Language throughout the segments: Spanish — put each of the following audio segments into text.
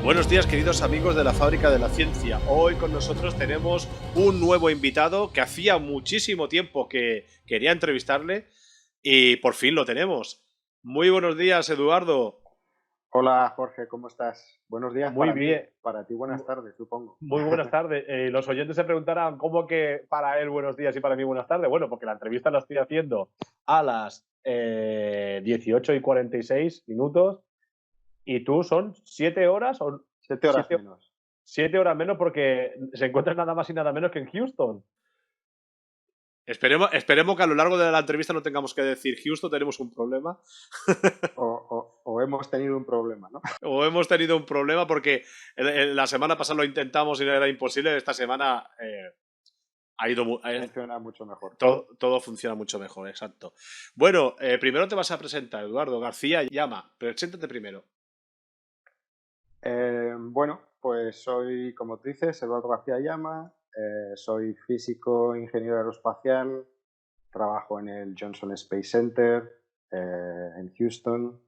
Buenos días, queridos amigos de la Fábrica de la Ciencia. Hoy con nosotros tenemos un nuevo invitado que hacía muchísimo tiempo que quería entrevistarle y por fin lo tenemos. Muy buenos días, Eduardo. Hola Jorge, ¿cómo estás? Buenos días Muy para mí, bien, para ti buenas mu- tardes, supongo. muy buenas tardes. Los oyentes se preguntarán cómo que para él buenos días y para mí buenas tardes. Bueno, porque la entrevista la estoy haciendo a las 18:46 y tú son 7 horas o 7 horas 7, menos. 7 horas menos porque se encuentra nada más y nada menos que en Houston. Esperemos que a lo largo de la entrevista no tengamos que decir Houston, tenemos un problema. O hemos tenido un problema, ¿no? O hemos tenido un problema porque la semana pasada lo intentamos y era imposible. Esta semana ha ido Funciona mucho mejor. todo funciona mucho mejor, exacto. Bueno, primero te vas a presentar, Eduardo García Llama. Preséntate primero. Bueno, pues soy, como tú dices, Eduardo García Llama, soy físico, ingeniero aeroespacial, trabajo en el Johnson Space Center en Houston,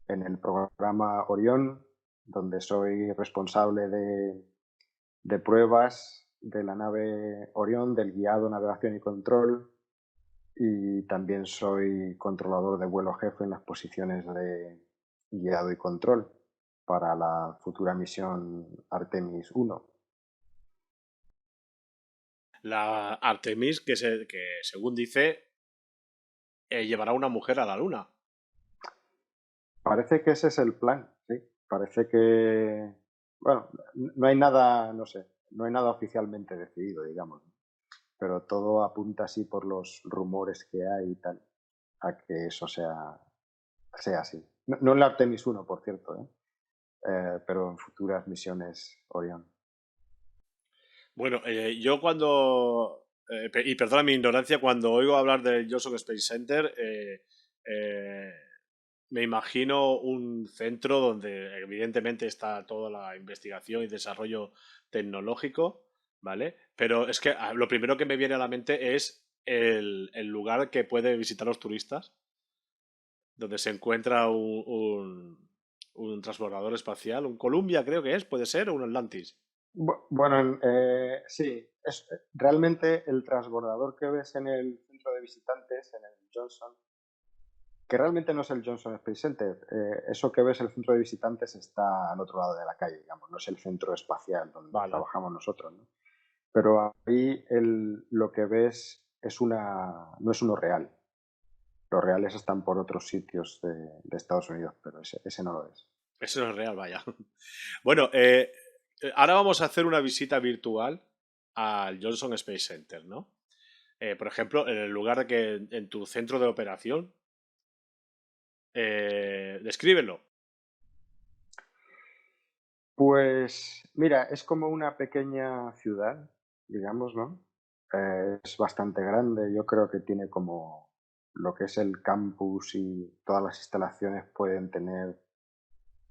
en el programa Orión, donde soy responsable de pruebas de la nave Orión, del guiado, navegación y control, y también soy controlador de vuelo jefe en las posiciones de guiado y control para la futura misión Artemis 1. La Artemis, que según dice, llevará una mujer a la luna. Parece que ese es el plan, sí. Parece que, bueno, no hay nada, no sé, no hay nada oficialmente decidido, digamos, pero todo apunta así por los rumores que hay y tal, a que eso sea así. No en la Artemis 1, por cierto, ¿eh? Pero en futuras misiones Orión. Bueno, yo cuando, y perdona mi ignorancia, cuando oigo hablar del Johnson Space Center, eh, me imagino un centro donde evidentemente está toda la investigación y desarrollo tecnológico, ¿vale? Pero es que lo primero que me viene a la mente es el lugar que puede visitar los turistas, donde se encuentra un transbordador espacial, un Columbia creo que es, puede ser, o un Atlantis. Bueno, sí, realmente el transbordador que ves en el centro de visitantes, en el Johnson, que realmente no es el Johnson Space Center, eso que ves el centro de visitantes está al otro lado de la calle, digamos, no es el centro espacial donde Vale. trabajamos nosotros, ¿no? Pero ahí lo que ves no es uno real. Los reales están por otros sitios de Estados Unidos, pero ese no lo es. Eso no es real, vaya. Bueno, ahora vamos a hacer una visita virtual al Johnson Space Center, ¿no? Por ejemplo, en el lugar que en tu centro de operación, descríbelo. Pues mira, es como una pequeña ciudad, digamos, ¿no? Es bastante grande, yo creo que tiene como lo que es el campus y todas las instalaciones pueden tener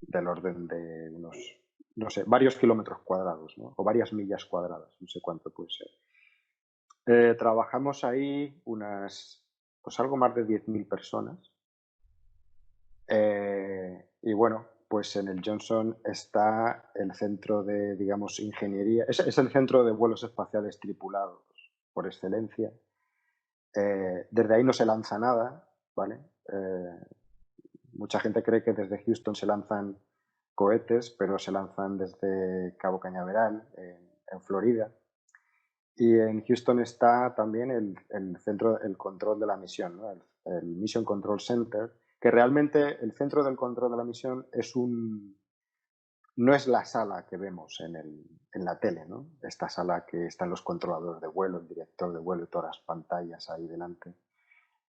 del orden de unos, no sé, varios kilómetros cuadrados, ¿no? O varias millas cuadradas, no sé cuánto puede ser. Trabajamos ahí pues algo más de 10.000 personas. Y bueno, pues en el Johnson está el centro de, digamos, ingeniería. Es el centro de vuelos espaciales tripulados por excelencia. Desde ahí no se lanza nada, ¿vale? Mucha gente cree que desde Houston se lanzan cohetes, pero se lanzan desde Cabo Cañaveral, en Florida. Y en Houston está también el centro, el control de la misión, ¿no? El Mission Control Center, que realmente el centro del control de la misión no es la sala que vemos en la tele, ¿no? Esta sala que están los controladores de vuelo, el director de vuelo y todas las pantallas ahí delante.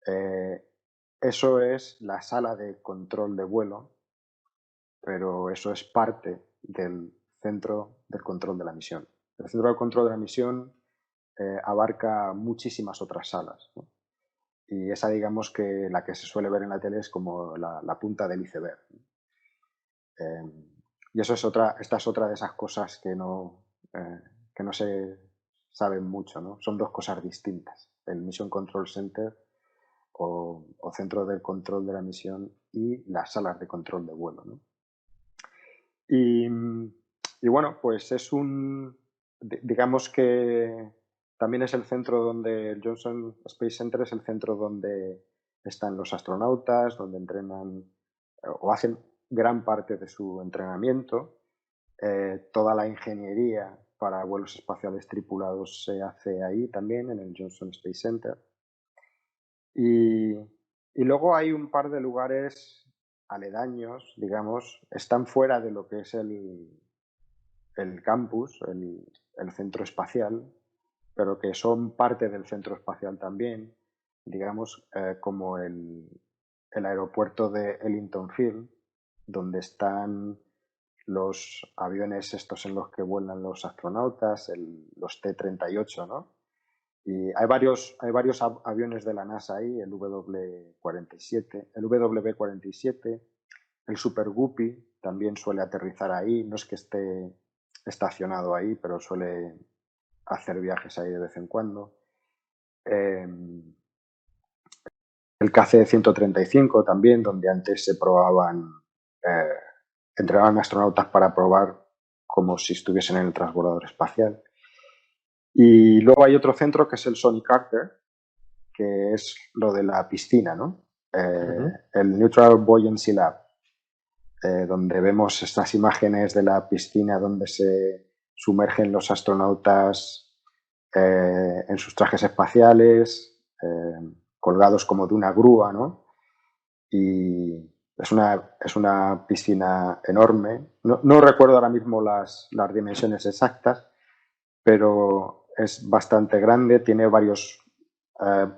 Eh, Eso es la sala de control de vuelo, pero eso es parte del centro del control de la misión. El centro del control de la misión abarca muchísimas otras salas, ¿no? Y esa, digamos que la que se suele ver en la tele es como la punta del iceberg, ¿no? Y esta es otra de esas cosas que no se saben mucho, ¿no? Son dos cosas distintas, el Mission Control Center o centro del control de la misión y las salas de control de vuelo, ¿no? Y, y bueno, pues digamos que también es el centro donde el Johnson Space Center es el centro donde están los astronautas, donde entrenan o hacen gran parte de su entrenamiento. Toda la ingeniería para vuelos espaciales tripulados se hace ahí también, en el Johnson Space Center. Y luego hay un par de lugares aledaños, digamos, están fuera de lo que es el campus, el centro espacial, pero que son parte del centro espacial también, digamos, como el aeropuerto de Ellington Field, donde están los aviones estos en los que vuelan los astronautas, los T-38, ¿no? Y hay varios aviones de la NASA ahí, el W-47, el WB-47, el Super Guppy también suele aterrizar ahí, no es que esté estacionado ahí, pero suele hacer viajes ahí de vez en cuando. El KC-135 también, donde antes se probaban, eh, entrenaban astronautas para probar como si estuviesen en el transbordador espacial. Y luego hay otro centro que es el Sonny Carter, que es lo de la piscina, ¿no? El Neutral Buoyancy Lab, donde vemos estas imágenes de la piscina donde se sumergen los astronautas en sus trajes espaciales, colgados como de una grúa, ¿no? Y es una piscina enorme. No recuerdo ahora mismo las dimensiones exactas, pero es bastante grande, tiene varios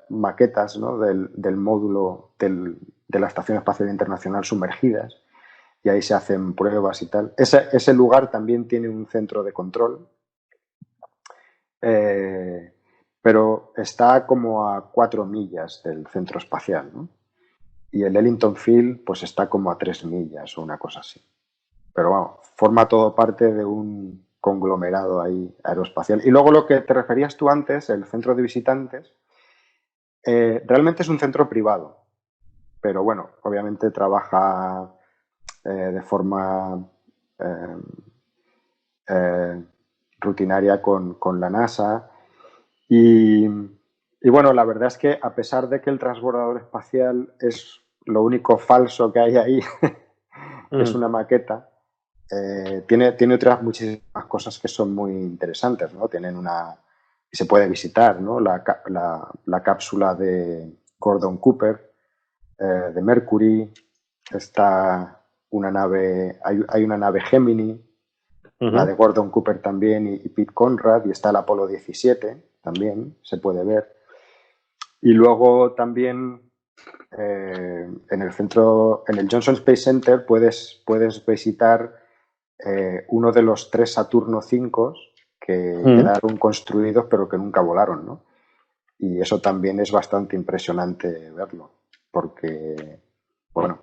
maquetas, ¿no? del módulo de la Estación Espacial Internacional sumergidas, y ahí se hacen pruebas y tal. Ese lugar también tiene un centro de control, pero está como a 4 millas del centro espacial, ¿no? Y el Ellington Field pues está como a 3 millas o una cosa así. Pero vamos, forma todo parte de un conglomerado ahí aeroespacial. Y luego lo que te referías tú antes, el centro de visitantes, realmente es un centro privado, pero bueno, obviamente trabaja de forma eh, eh, rutinaria con la NASA. Y bueno, la verdad es que a pesar de que el transbordador espacial es lo único falso que hay ahí, es una maqueta, tiene otras muchísimas cosas que son muy interesantes, ¿no? Y se puede visitar, ¿no? La cápsula de Gordon Cooper, de Mercury, está hay una nave Gemini, la de Gordon Cooper también y Pete Conrad, y está el Apolo 17 también, se puede ver. Y luego también en el Johnson Space Center puedes visitar uno de los 3 Saturno V que quedaron construidos pero que nunca volaron, ¿no? Y eso también es bastante impresionante verlo, porque, bueno,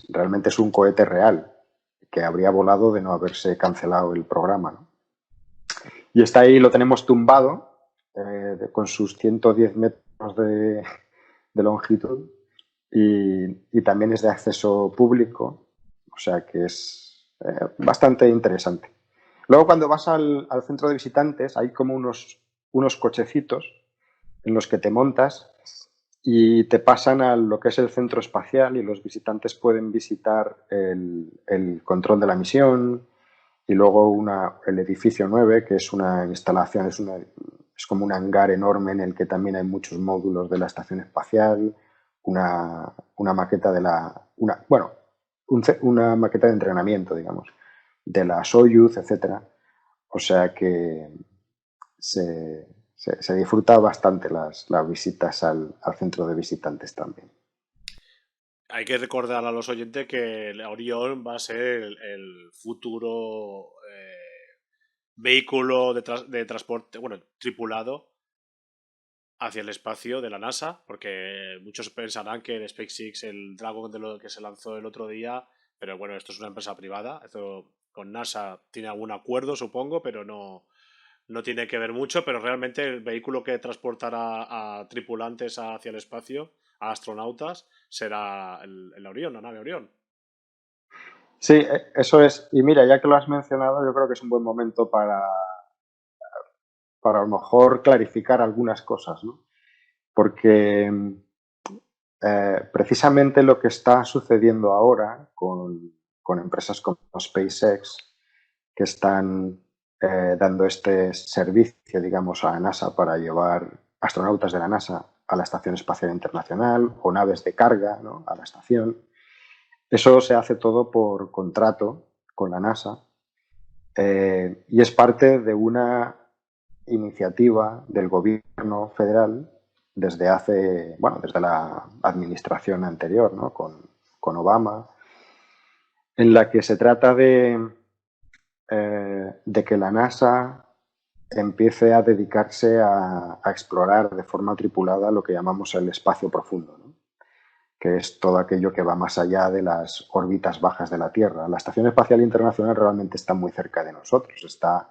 realmente es un cohete real que habría volado de no haberse cancelado el programa, ¿no? Y está ahí, lo tenemos tumbado, con sus 110 metros de longitud, y también es de acceso público, o sea que es bastante interesante. Luego, cuando vas al centro de visitantes, hay como unos cochecitos en los que te montas y te pasan a lo que es el centro espacial, y los visitantes pueden visitar el control de la misión, y luego el edificio 9, que es una instalación, es como un hangar enorme en el que también hay muchos módulos de la estación espacial, una maqueta una maqueta de entrenamiento, digamos, de la Soyuz, etcétera. O sea que se disfruta bastante las visitas al centro de visitantes también. Hay que recordar a los oyentes que el Orión va a ser el futuro vehículo de transporte, bueno, tripulado hacia el espacio de la NASA, porque muchos pensarán que el SpaceX, el Dragon de lo que se lanzó el otro día, pero bueno, esto es una empresa privada, esto con NASA tiene algún acuerdo, supongo, pero no tiene que ver mucho, pero realmente el vehículo que transportará a tripulantes hacia el espacio, a astronautas, será el Orión, la nave Orión. Sí, eso es. Y mira, ya que lo has mencionado, yo creo que es un buen momento para a lo mejor clarificar algunas cosas, ¿no? Porque precisamente lo que está sucediendo ahora con empresas como SpaceX, que están dando este servicio, digamos, a la NASA para llevar astronautas de la NASA a la Estación Espacial Internacional o naves de carga, ¿no?, a la estación. Eso se hace todo por contrato con la NASA y es parte de una iniciativa del gobierno federal desde la administración anterior, ¿no?, con Obama, en la que se trata de que la NASA empiece a dedicarse a explorar de forma tripulada lo que llamamos el espacio profundo, ¿no?, que es todo aquello que va más allá de las órbitas bajas de la Tierra. La Estación Espacial Internacional realmente está muy cerca de nosotros, está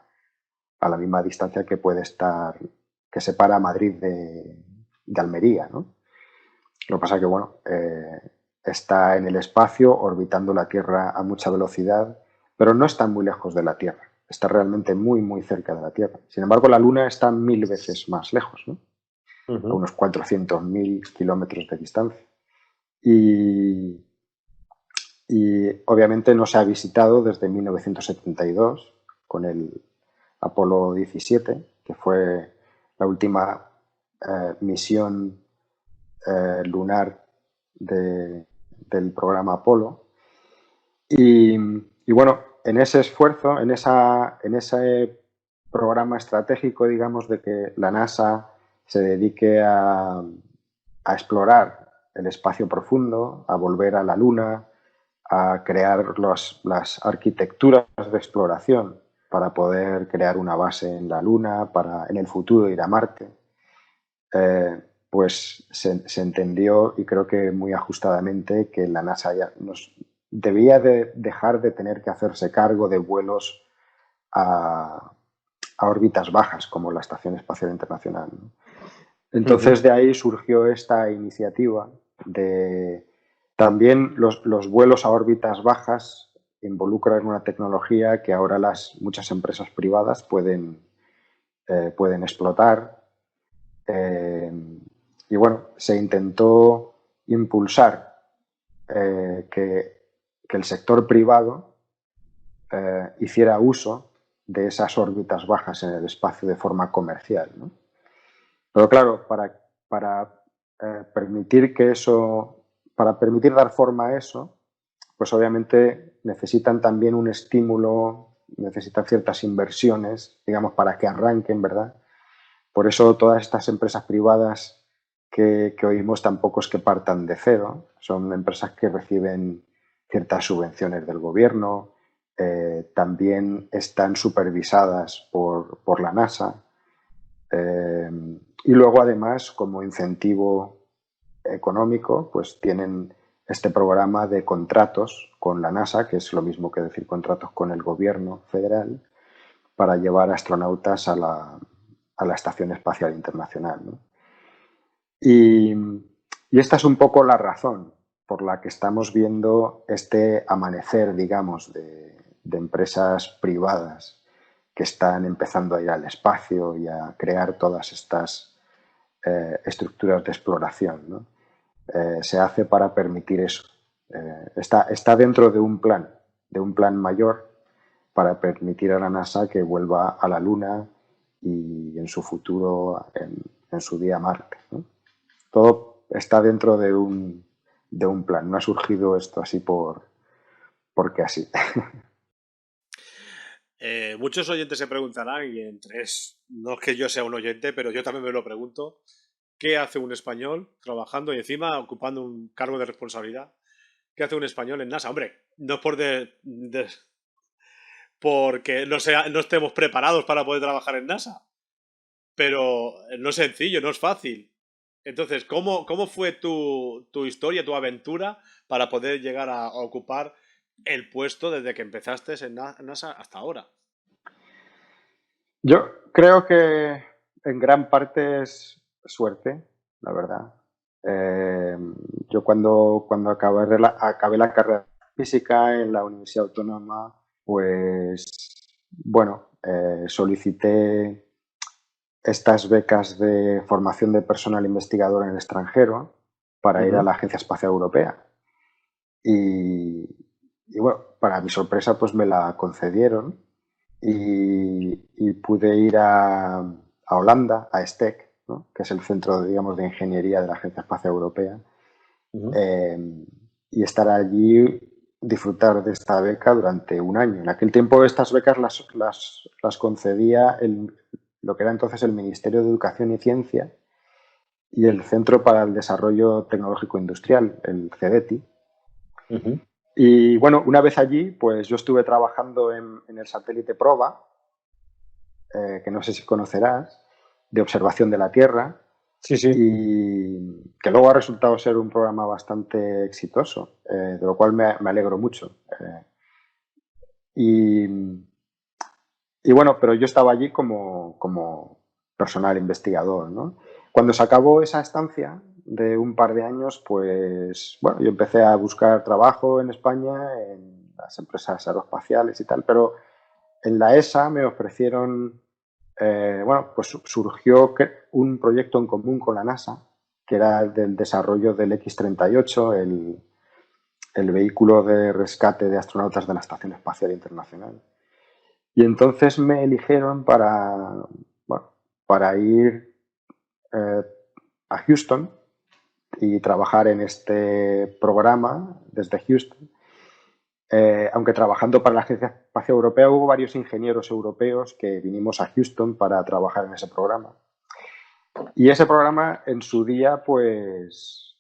a la misma distancia que puede estar, que separa Madrid de Almería, ¿no? Lo que pasa es que, bueno, está en el espacio, orbitando la Tierra a mucha velocidad, pero no está muy lejos de la Tierra. Está realmente muy, muy cerca de la Tierra. Sin embargo, la Luna está 1000 veces más lejos, ¿no?, a unos 400.000 kilómetros de distancia. Y obviamente no se ha visitado desde 1972 con el Apolo 17, que fue la última misión lunar del programa Apolo. Y bueno, en ese esfuerzo, en ese programa estratégico, digamos, de que la NASA se dedique a explorar el espacio profundo, a volver a la Luna, a crear las arquitecturas de exploración para poder crear una base en la Luna, para en el futuro ir a Marte, pues se entendió, y creo que muy ajustadamente, que la NASA ya debía de dejar de tener que hacerse cargo de vuelos a órbitas bajas, como la Estación Espacial Internacional, ¿no? Entonces de ahí surgió esta iniciativa de también los vuelos a órbitas bajas involucran una tecnología que ahora muchas empresas privadas pueden explotar. Y bueno, se intentó impulsar que el sector privado hiciera uso de esas órbitas bajas en el espacio de forma comercial, ¿no? Pero claro, para permitir para permitir dar forma a eso, pues obviamente necesitan también un estímulo, necesitan ciertas inversiones, digamos, para que arranquen, ¿verdad? Por eso todas estas empresas privadas que oímos tampoco es que partan de cero, son empresas que reciben ciertas subvenciones del gobierno, también están supervisadas por la NASA. Y luego, además, como incentivo económico, pues tienen este programa de contratos con la NASA, que es lo mismo que decir contratos con el gobierno federal, para llevar astronautas a la Estación Espacial Internacional, ¿no? Y esta es un poco la razón por la que estamos viendo este amanecer, digamos, de empresas privadas que están empezando a ir al espacio y a crear todas estas estructuras de exploración, ¿no? Se hace para permitir eso. Está dentro de un plan mayor para permitir a la NASA que vuelva a la Luna y en su futuro, en su día Marte, ¿no? Todo está dentro de un plan. No ha surgido esto así porque así. Muchos oyentes se preguntarán, y no es que yo sea un oyente, pero yo también me lo pregunto, ¿qué hace un español trabajando y encima ocupando un cargo de responsabilidad? ¿Qué hace un español en NASA? Hombre, no es porque no estemos preparados para poder trabajar en NASA, pero no es sencillo, no es fácil. Entonces, ¿cómo fue tu historia, tu aventura para poder llegar a ocupar el puesto desde que empezaste en NASA hasta ahora? Yo creo que en gran parte es suerte, la verdad. Eh, yo cuando acabé la carrera física en la Universidad Autónoma, pues bueno, solicité estas becas de formación de personal investigador en el extranjero para ir a la Agencia Espacial Europea. Y bueno, para mi sorpresa, pues me la concedieron y pude ir a Holanda, a STEC, ¿no? Que es el centro, digamos, de ingeniería de la Agencia Espacial Europea, y estar allí, disfrutar de esta beca durante un año. En aquel tiempo estas becas las concedía lo que era entonces el Ministerio de Educación y Ciencia y el Centro para el Desarrollo Tecnológico Industrial, el CEDETI. Y bueno, una vez allí, pues yo estuve trabajando en el satélite PROBA, que no sé si conocerás, de observación de la Tierra. Sí, sí. Y que luego ha resultado ser un programa bastante exitoso, de lo cual me alegro mucho. Y bueno, pero yo estaba allí como personal investigador, ¿no? Cuando se acabó esa estancia de un par de años, pues bueno, yo empecé a buscar trabajo en España, en las empresas aeroespaciales y tal, pero en la ESA me ofrecieron, bueno, pues surgió un proyecto en común con la NASA, que era del desarrollo del X-38, el vehículo de rescate de astronautas de la Estación Espacial Internacional. Y entonces me eligieron para ir a Houston y trabajar en este programa desde Houston. Aunque trabajando para la Agencia Espacial Europea hubo varios ingenieros europeos que vinimos a Houston para trabajar en ese programa. Y ese programa en su día, pues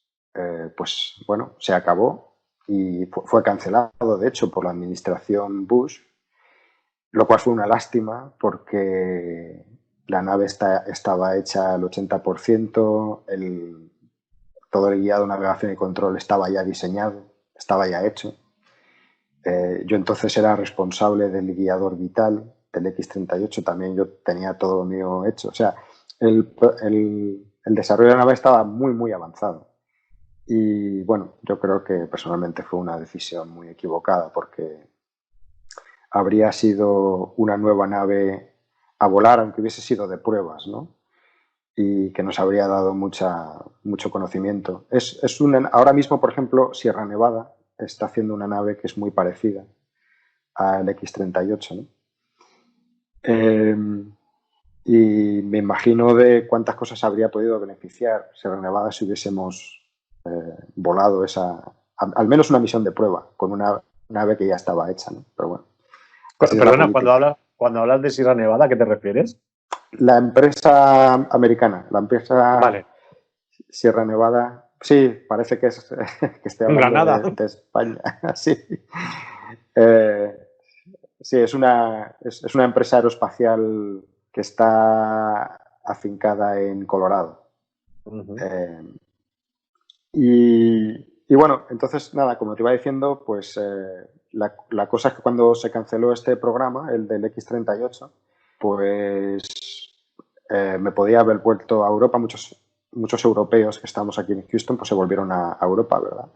bueno, se acabó y fue cancelado, de hecho, por la administración Bush, lo cual fue una lástima porque la nave estaba hecha al 80%, todo el guiado, navegación y control estaba ya diseñado, estaba ya hecho. Yo entonces era responsable del guiador vital del X-38, también yo tenía todo lo mío hecho. O sea, el desarrollo de la nave estaba muy avanzado. Y bueno, yo creo que personalmente fue una decisión muy equivocada porque habría sido una nueva nave a volar, aunque hubiese sido de pruebas, ¿no? Y que nos habría dado mucho conocimiento. Ahora mismo, por ejemplo, Sierra Nevada está haciendo una nave que es muy parecida al X-38, ¿no? Y me imagino de cuántas cosas habría podido beneficiar Sierra Nevada si hubiésemos volado al menos una misión de prueba con una nave que ya estaba hecha, ¿no? Pero bueno. Perdona, cuando hablas de Sierra Nevada, ¿a qué te refieres? La empresa americana, la empresa Vale. Sierra Nevada. Sí, parece que esté hablando de España. Sí. Sí, es una empresa aeroespacial que está afincada en Colorado. Y bueno, entonces, nada, como te iba diciendo, pues la cosa es que cuando se canceló este programa, el del X-38, pues me podía haber vuelto a Europa. Muchos europeos que estamos aquí en Houston pues se volvieron a Europa, ¿verdad?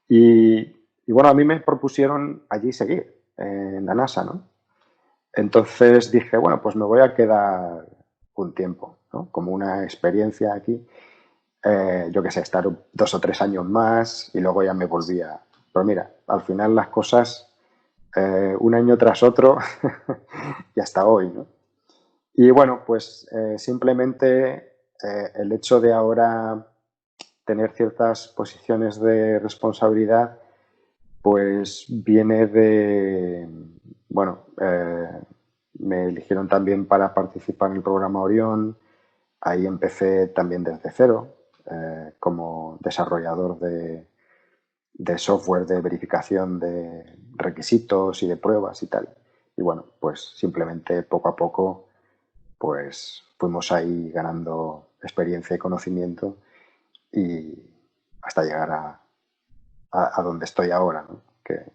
Y bueno, a mí me propusieron allí seguir, en la NASA, ¿no? Entonces dije, bueno, pues me voy a quedar un tiempo, ¿no? Como una experiencia aquí. Yo qué sé, estar 2 o 3 años más y luego ya me volvía. Pero mira, al final las cosas, un año tras otro y hasta hoy, ¿no? Y bueno, pues simplemente el hecho de ahora tener ciertas posiciones de responsabilidad, pues viene de, bueno, me eligieron también para participar en el programa Orión. Ahí empecé también desde cero, como desarrollador de software de verificación de requisitos y de pruebas y tal. Y bueno, pues simplemente poco a poco pues fuimos ahí ganando experiencia y conocimiento y hasta llegar a donde estoy ahora, ¿no? Que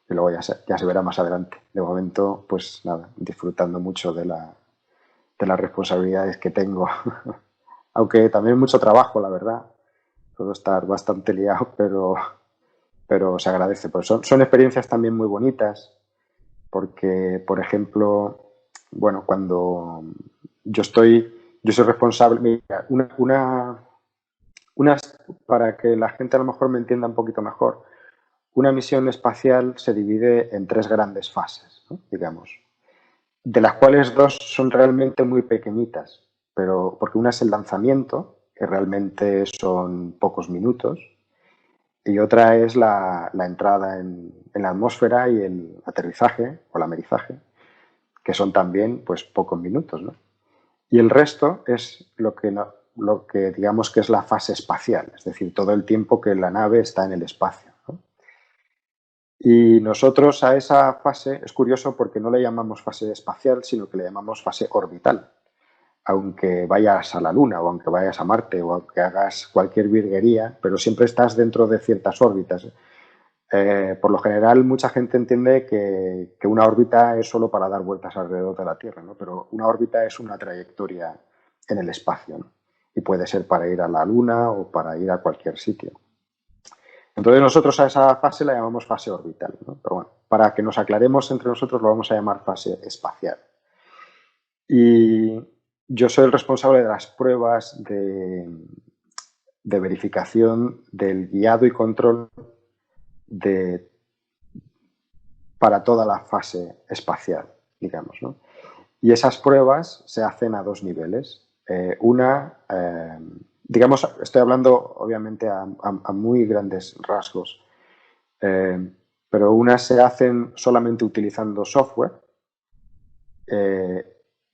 luego ya se verá más adelante. De momento, pues nada, disfrutando mucho de las responsabilidades que tengo. Aunque también mucho trabajo, la verdad. Puedo estar bastante liado, pero pero se agradece. Pues son experiencias también muy bonitas porque, por ejemplo, bueno, cuando yo soy responsable, mira, para que la gente a lo mejor me entienda un poquito mejor, una misión espacial se divide en 3 grandes fases, ¿no? Digamos, de las cuales 2 son realmente muy pequeñitas, pero porque una es el lanzamiento, que realmente son pocos minutos, y otra es la entrada en la atmósfera y el aterrizaje o el amerizaje, que son también pues pocos minutos, ¿no? Y el resto es lo que digamos que es la fase espacial, es decir, todo el tiempo que la nave está en el espacio, ¿no? Y nosotros a esa fase, es curioso porque no le llamamos fase espacial, sino que le llamamos fase orbital. Aunque vayas a la Luna o aunque vayas a Marte o aunque hagas cualquier virguería, pero siempre estás dentro de ciertas órbitas. Por lo general, mucha gente entiende que una órbita es solo para dar vueltas alrededor de la Tierra, ¿no? Pero una órbita es una trayectoria en el espacio, ¿no? Y puede ser para ir a la Luna o para ir a cualquier sitio. Entonces nosotros a esa fase la llamamos fase orbital, ¿no? Pero bueno, para que nos aclaremos entre nosotros lo vamos a llamar fase espacial. Y yo soy el responsable de las pruebas de verificación del guiado y control para toda la fase espacial, digamos, ¿no? Y esas pruebas se hacen a 2 niveles. Digamos, estoy hablando obviamente a muy grandes rasgos, pero unas se hacen solamente utilizando software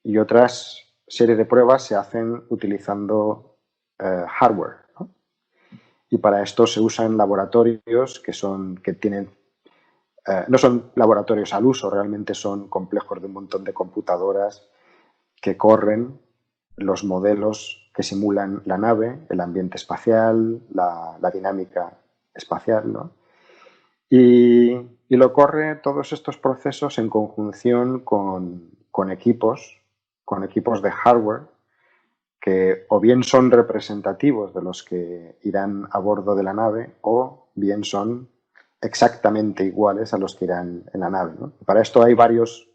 y otras serie de pruebas se hacen utilizando hardware, ¿no? Y para esto se usan laboratorios que tienen no son laboratorios al uso, realmente son complejos de un montón de computadoras que corren los modelos que simulan la nave, el ambiente espacial, la dinámica espacial, ¿no? Y lo corre todos estos procesos en conjunción con equipos de hardware que o bien son representativos de los que irán a bordo de la nave o bien son exactamente iguales a los que irán en la nave, ¿no? Para esto hay varios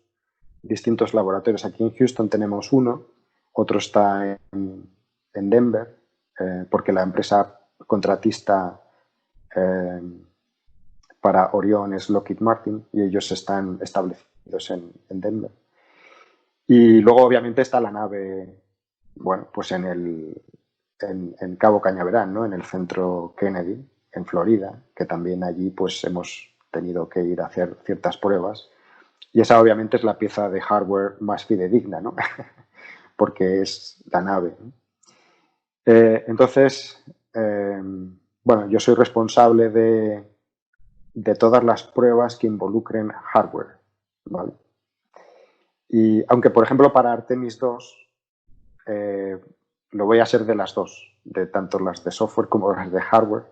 distintos laboratorios. Aquí en Houston tenemos uno, otro está en Denver, porque la empresa contratista para Orion es Lockheed Martin y ellos están establecidos en Denver. Y luego obviamente está la nave, bueno, pues en Cabo Cañaveral, ¿no? En el centro Kennedy, en Florida, que también allí pues hemos tenido que ir a hacer ciertas pruebas. Y esa obviamente es la pieza de hardware más fidedigna, ¿no? Porque es la nave, ¿no? Entonces, bueno, yo soy responsable de todas las pruebas que involucren hardware, ¿vale? Y aunque, por ejemplo, para Artemis 2, lo voy a hacer de las dos, de tanto las de software como las de hardware.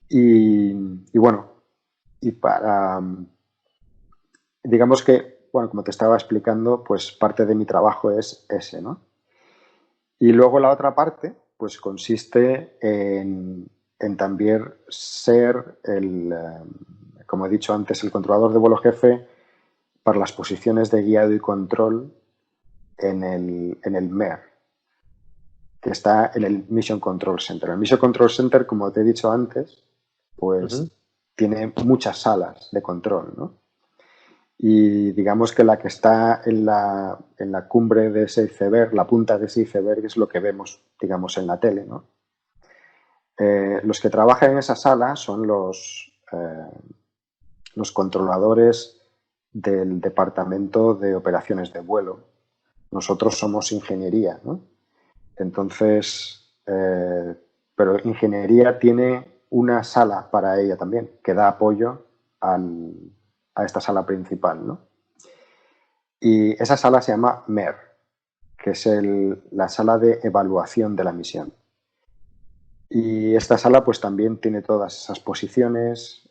Y bueno, y para, digamos que, bueno, como te estaba explicando, pues parte de mi trabajo es ese, ¿no? Y luego la otra parte, pues consiste en también ser como he dicho antes, el controlador de vuelo jefe para las posiciones de guiado y control en el MER, que está en el Mission Control Center. El Mission Control Center, como te he dicho antes, pues tiene muchas salas de control, ¿no? Y digamos que la que está en la cumbre de ese iceberg, la punta de ese iceberg, es lo que vemos, digamos, en la tele, ¿no? Los que trabajan en esa sala son los controladores del Departamento de Operaciones de Vuelo. Nosotros somos ingeniería, ¿no? Entonces, pero ingeniería tiene una sala para ella también, que da apoyo a esta sala principal, ¿no? Y esa sala se llama MER, que es la sala de evaluación de la misión. Y esta sala pues también tiene todas esas posiciones,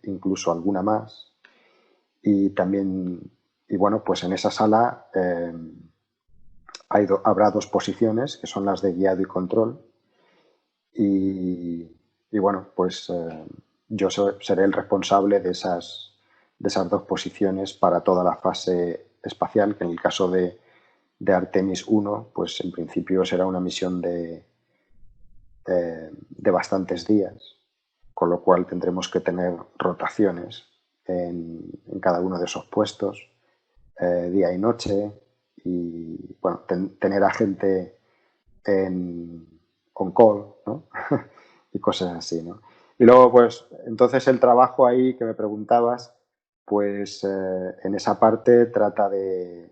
incluso alguna más. Y también, y bueno, pues en esa sala habrá 2 posiciones, que son las de guiado y control. Y bueno, pues yo seré el responsable de esas dos posiciones para toda la fase espacial, que en el caso de Artemis 1, pues en principio será una misión de bastantes días, con lo cual tendremos que tener rotaciones en cada uno de esos puestos, día y noche, y bueno, tener a gente on call, ¿no? Y cosas así, ¿no? Y luego, pues, entonces el trabajo ahí que me preguntabas, pues en esa parte trata de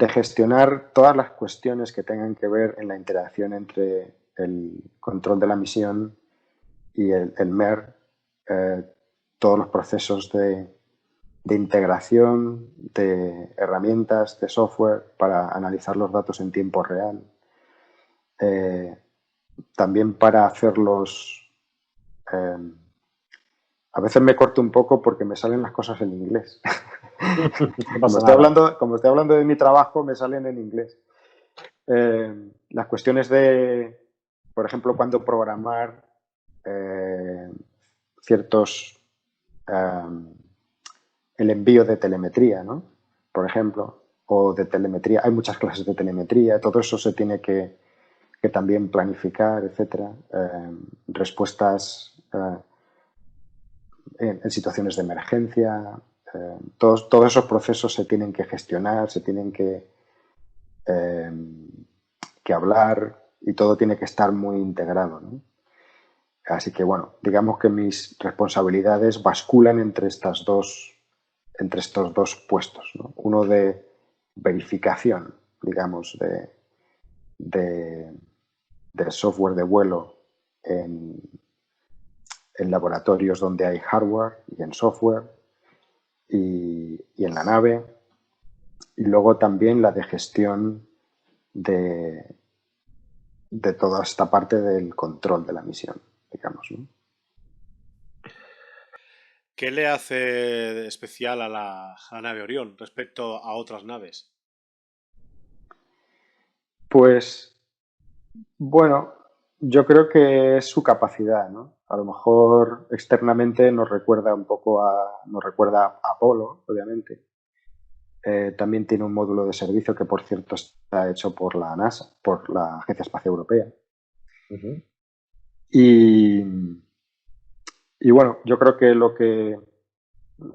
gestionar todas las cuestiones que tengan que ver en la interacción entre el control de la misión y el MER, todos los procesos de integración de herramientas, de software para analizar los datos en tiempo real. También para hacerlos... a veces me corto un poco porque me salen las cosas en inglés. No pasa nada. Como estoy hablando de mi trabajo, me salen en inglés. Las cuestiones de, por ejemplo, cuando programar ciertos... el envío de telemetría, ¿no? Por ejemplo, o de telemetría. Hay muchas clases de telemetría, todo eso se tiene que también planificar, etcétera. Respuestas en situaciones de emergencia. Todos esos procesos se tienen que gestionar, se tienen que hablar y todo tiene que estar muy integrado, ¿no? Así que bueno, digamos que mis responsabilidades basculan entre estos dos puestos, ¿no? Uno de verificación, digamos, de software de vuelo en laboratorios donde hay hardware y en software y en la nave. Y luego también la de gestión de toda esta parte del control de la misión, digamos, ¿no? ¿Qué le hace especial a la nave Orión respecto a otras naves? Pues, bueno, yo creo que es su capacidad, ¿no? A lo mejor externamente nos recuerda a Apolo, obviamente. También tiene un módulo de servicio que, por cierto, está hecho por la NASA, por la Agencia Espacial Europea. Uh-huh. Y bueno, yo creo que lo que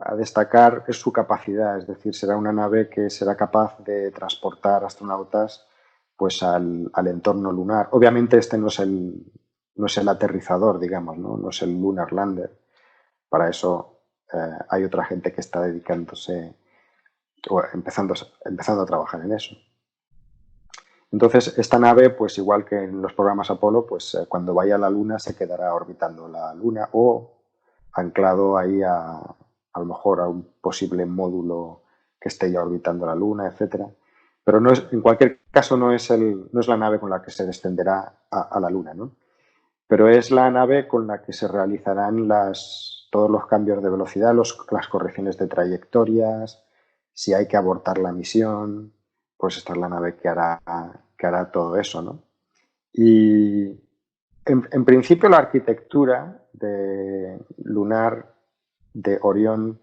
a destacar es su capacidad, es decir, será una nave que será capaz de transportar astronautas pues al entorno lunar. Obviamente este no es el aterrizador, digamos, no es el Lunar Lander. Para eso hay otra gente que está dedicándose o empezando a trabajar en eso. Entonces, esta nave, pues igual que en los programas Apolo, pues cuando vaya a la Luna se quedará orbitando la Luna o anclado ahí a lo mejor a un posible módulo que esté ya orbitando la Luna, etcétera. Pero no es, en cualquier caso no es la nave con la que se descenderá a la Luna, ¿no? Pero es la nave con la que se realizarán todos los cambios de velocidad, las correcciones de trayectorias, si hay que abortar la misión, pues esta es la nave que hará todo eso, ¿no? Y en principio la arquitectura de lunar de Orión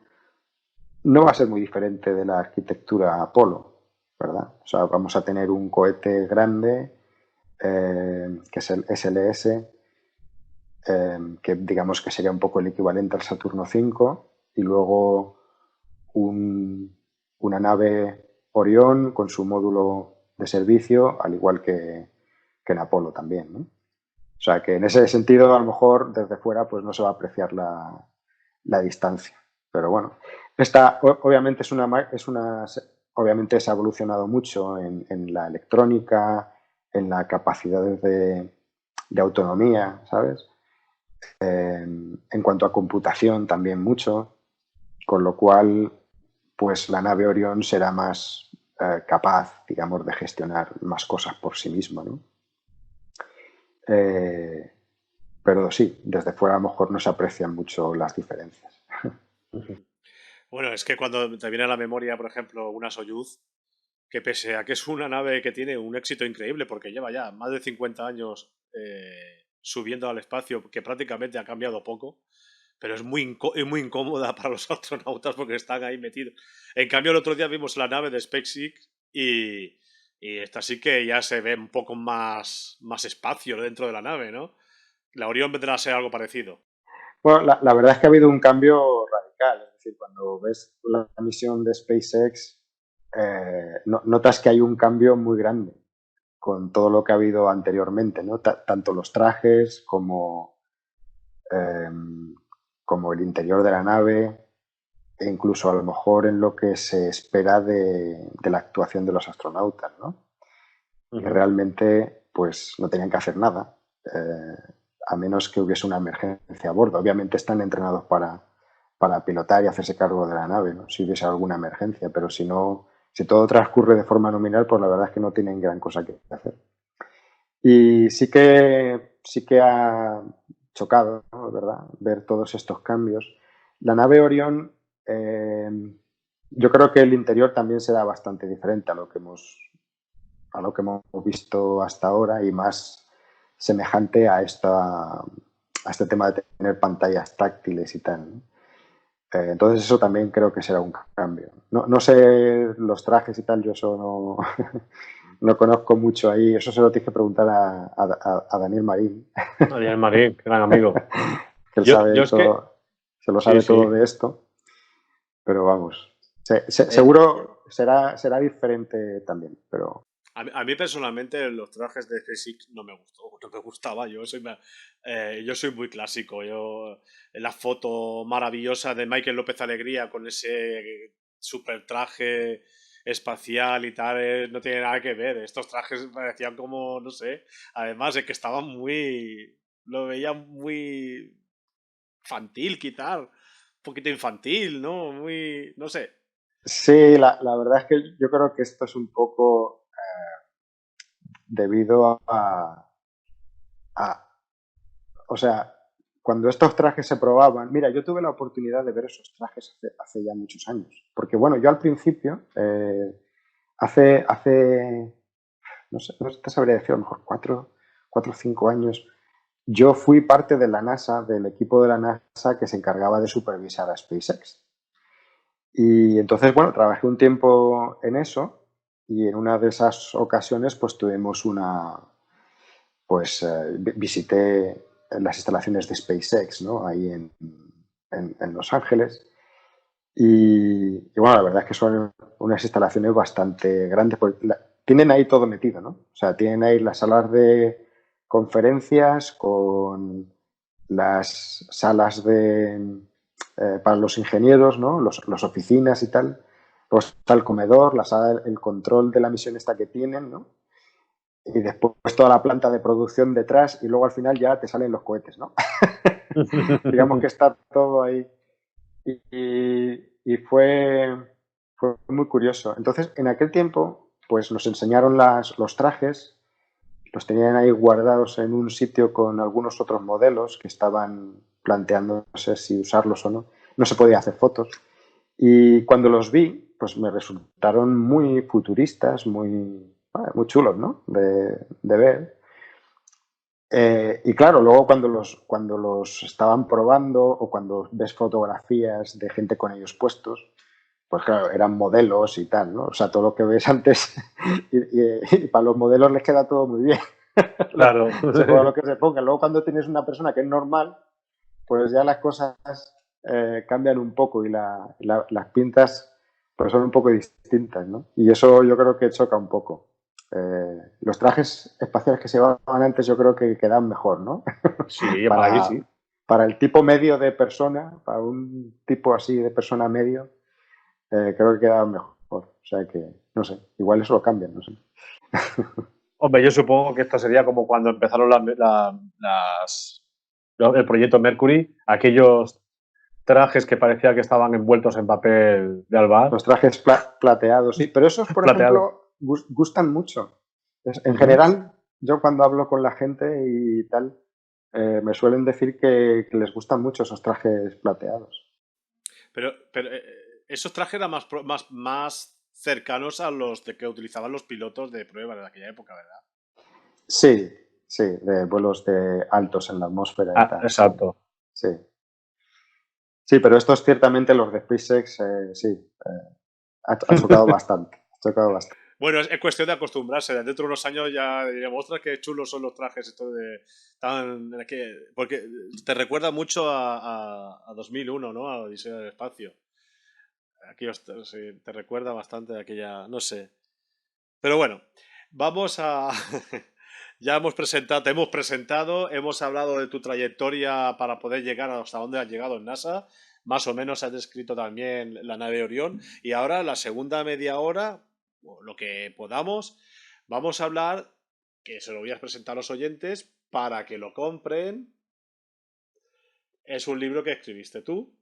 no va a ser muy diferente de la arquitectura Apolo, ¿verdad? O sea, vamos a tener un cohete grande, que es el SLS, que digamos que sería un poco el equivalente al Saturno V, y luego una nave Orión con su módulo de servicio, al igual que en Apolo también, ¿no? O sea que en ese sentido, a lo mejor desde fuera pues no se va a apreciar la distancia. Pero bueno, esta obviamente obviamente se ha evolucionado mucho en la electrónica, en la capacidad de autonomía, ¿sabes? En cuanto a computación también mucho, con lo cual pues la nave Orión será más capaz, digamos, de gestionar más cosas por sí misma, ¿no? Pero sí, desde fuera a lo mejor no se aprecian mucho las diferencias. Bueno, es que cuando te viene a la memoria, por ejemplo, una Soyuz, que pese a que es una nave que tiene un éxito increíble, porque lleva ya más de 50 años subiendo al espacio, que prácticamente ha cambiado poco, pero es muy incómoda para los astronautas porque están ahí metidos. En cambio, el otro día vimos la nave de SpaceX y esta sí que ya se ve un poco más espacio dentro de la nave, ¿no? La Orión vendrá a ser algo parecido. Bueno, la verdad es que ha habido un cambio radical. Es decir, cuando ves la misión de SpaceX, notas que hay un cambio muy grande con todo lo que ha habido anteriormente, ¿no? Tanto los trajes eh, como el interior de la nave, e incluso a lo mejor en lo que se espera de la actuación de los astronautas, ¿no? Que realmente pues no tenían que hacer nada, a menos que hubiese una emergencia a bordo. Obviamente están entrenados para pilotar y hacerse cargo de la nave, ¿no? Si hubiese alguna emergencia, pero si no, si todo transcurre de forma nominal, pues la verdad es que no tienen gran cosa que hacer. Y sí que ha chocado, ¿no? ¿Verdad? Ver todos estos cambios. La nave Orión, yo creo que el interior también será bastante diferente a lo que hemos visto hasta ahora y más semejante a este tema de tener pantallas táctiles y tal, ¿no? Entonces eso también creo que será un cambio. No sé los trajes y tal, yo eso no, no conozco mucho ahí. Eso se lo tienes que preguntar a Daniel Marín. Daniel Marín, gran amigo. Que él Yo sabe es que... se lo sabe Sí, todo sí. de esto. Pero vamos, seguro será diferente también, pero... A mí personalmente los trajes de SpaceX no me gustaba. Yo soy muy clásico. La foto maravillosa de Michael López Alegría con ese super traje espacial y tal, no tiene nada que ver. Estos trajes parecían como, no sé, además de que estaban lo veía muy infantil, quizás, un poquito infantil, ¿no? Muy, no sé. Sí, la verdad es que yo creo que esto es un poco debido a, o sea, cuando estos trajes se probaban, mira, yo tuve la oportunidad de ver esos trajes hace ya muchos años, porque bueno, yo al principio, hace, no te sabría decir, a lo mejor 4 o 5 años, yo fui parte de la NASA, del equipo de la NASA que se encargaba de supervisar a SpaceX. Y entonces, bueno, trabajé un tiempo en eso y en una de esas ocasiones pues tuvimos visité las instalaciones de SpaceX, ¿no? Ahí en Los Ángeles. Y bueno, la verdad es que son unas instalaciones bastante grandes, porque tienen ahí todo metido, ¿no? O sea, tienen ahí las salas de conferencias con las salas para los ingenieros, ¿no? Las oficinas y tal. Luego está el comedor, la sala, el control de la misión esta que tienen, ¿no? Y después toda la planta de producción detrás y luego al final ya te salen los cohetes, ¿no? Digamos que está todo ahí. Y fue muy curioso. Entonces, en aquel tiempo, pues nos enseñaron los trajes, los tenían ahí guardados en un sitio con algunos otros modelos que estaban planteándose si usarlos o no. No se podía hacer fotos. Y cuando los vi, pues me resultaron muy futuristas, muy chulos, ¿no? De ver. Y claro, luego cuando los estaban probando o cuando ves fotografías de gente con ellos puestos, pues claro, eran modelos y tal, ¿no? O sea, todo lo que ves antes y para los modelos les queda todo muy bien. Claro. Se ponga lo que se ponga. Luego cuando tienes una persona que es normal, pues ya las cosas cambian un poco y las pintas pues son un poco distintas, ¿no? Y eso yo creo que choca un poco. Los trajes espaciales que se llevaban antes yo creo que quedan mejor, ¿no? Sí, para aquí para, sí. para el tipo medio de persona, para un tipo así de persona medio, creo que quedan mejor. O sea que, no sé, igual eso lo cambian, no sé. Hombre, yo supongo que esto sería como cuando empezaron el proyecto Mercury, aquellos trajes que parecía que estaban envueltos en papel de albar, Los trajes plateados, sí. Pero esos, por plateado. ejemplo, gustan mucho. En general, yo cuando hablo con la gente y tal, me suelen decir que les gustan mucho esos trajes plateados. Pero esos trajes eran más cercanos a los de que utilizaban los pilotos de prueba de aquella época, ¿verdad? Sí, sí, de vuelos de altos en la atmósfera y tal. Exacto. Sí. Sí, pero estos ciertamente, los de SpaceX, sí, ha chocado bastante. Ha chocado bastante. Bueno, es cuestión de acostumbrarse. Dentro de unos años ya diríamos, ostras, qué chulos son los trajes estos de porque te recuerda mucho a 2001, ¿no? A Odisea del Espacio. Sí, te recuerda bastante a aquella, no sé. Pero bueno, vamos a ya te hemos presentado, hemos hablado de tu trayectoria para poder llegar hasta donde has llegado en NASA. Más o menos has descrito también la nave Orión. Y ahora, la segunda media hora, o lo que podamos, vamos a hablar, que se lo voy a presentar a los oyentes para que lo compren. Es un libro que escribiste tú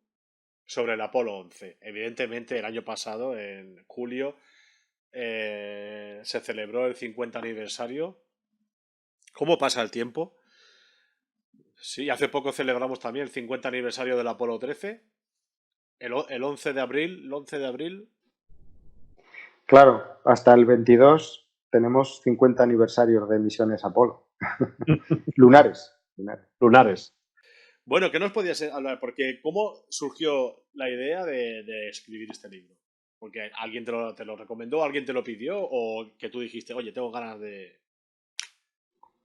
sobre el Apolo 11. Evidentemente, el año pasado, en julio, se celebró el 50 aniversario. ¿Cómo pasa el tiempo? Sí, hace poco celebramos también el 50 aniversario del Apolo 13. El 11 de abril, el 11 de abril. Claro, hasta el 22 tenemos 50 aniversarios de misiones Apolo. Lunares. Lunares. Bueno, ¿qué nos podías hablar? Porque ¿cómo surgió la idea de escribir este libro? Porque alguien te lo recomendó, alguien te lo pidió, o que tú dijiste, oye, tengo ganas de...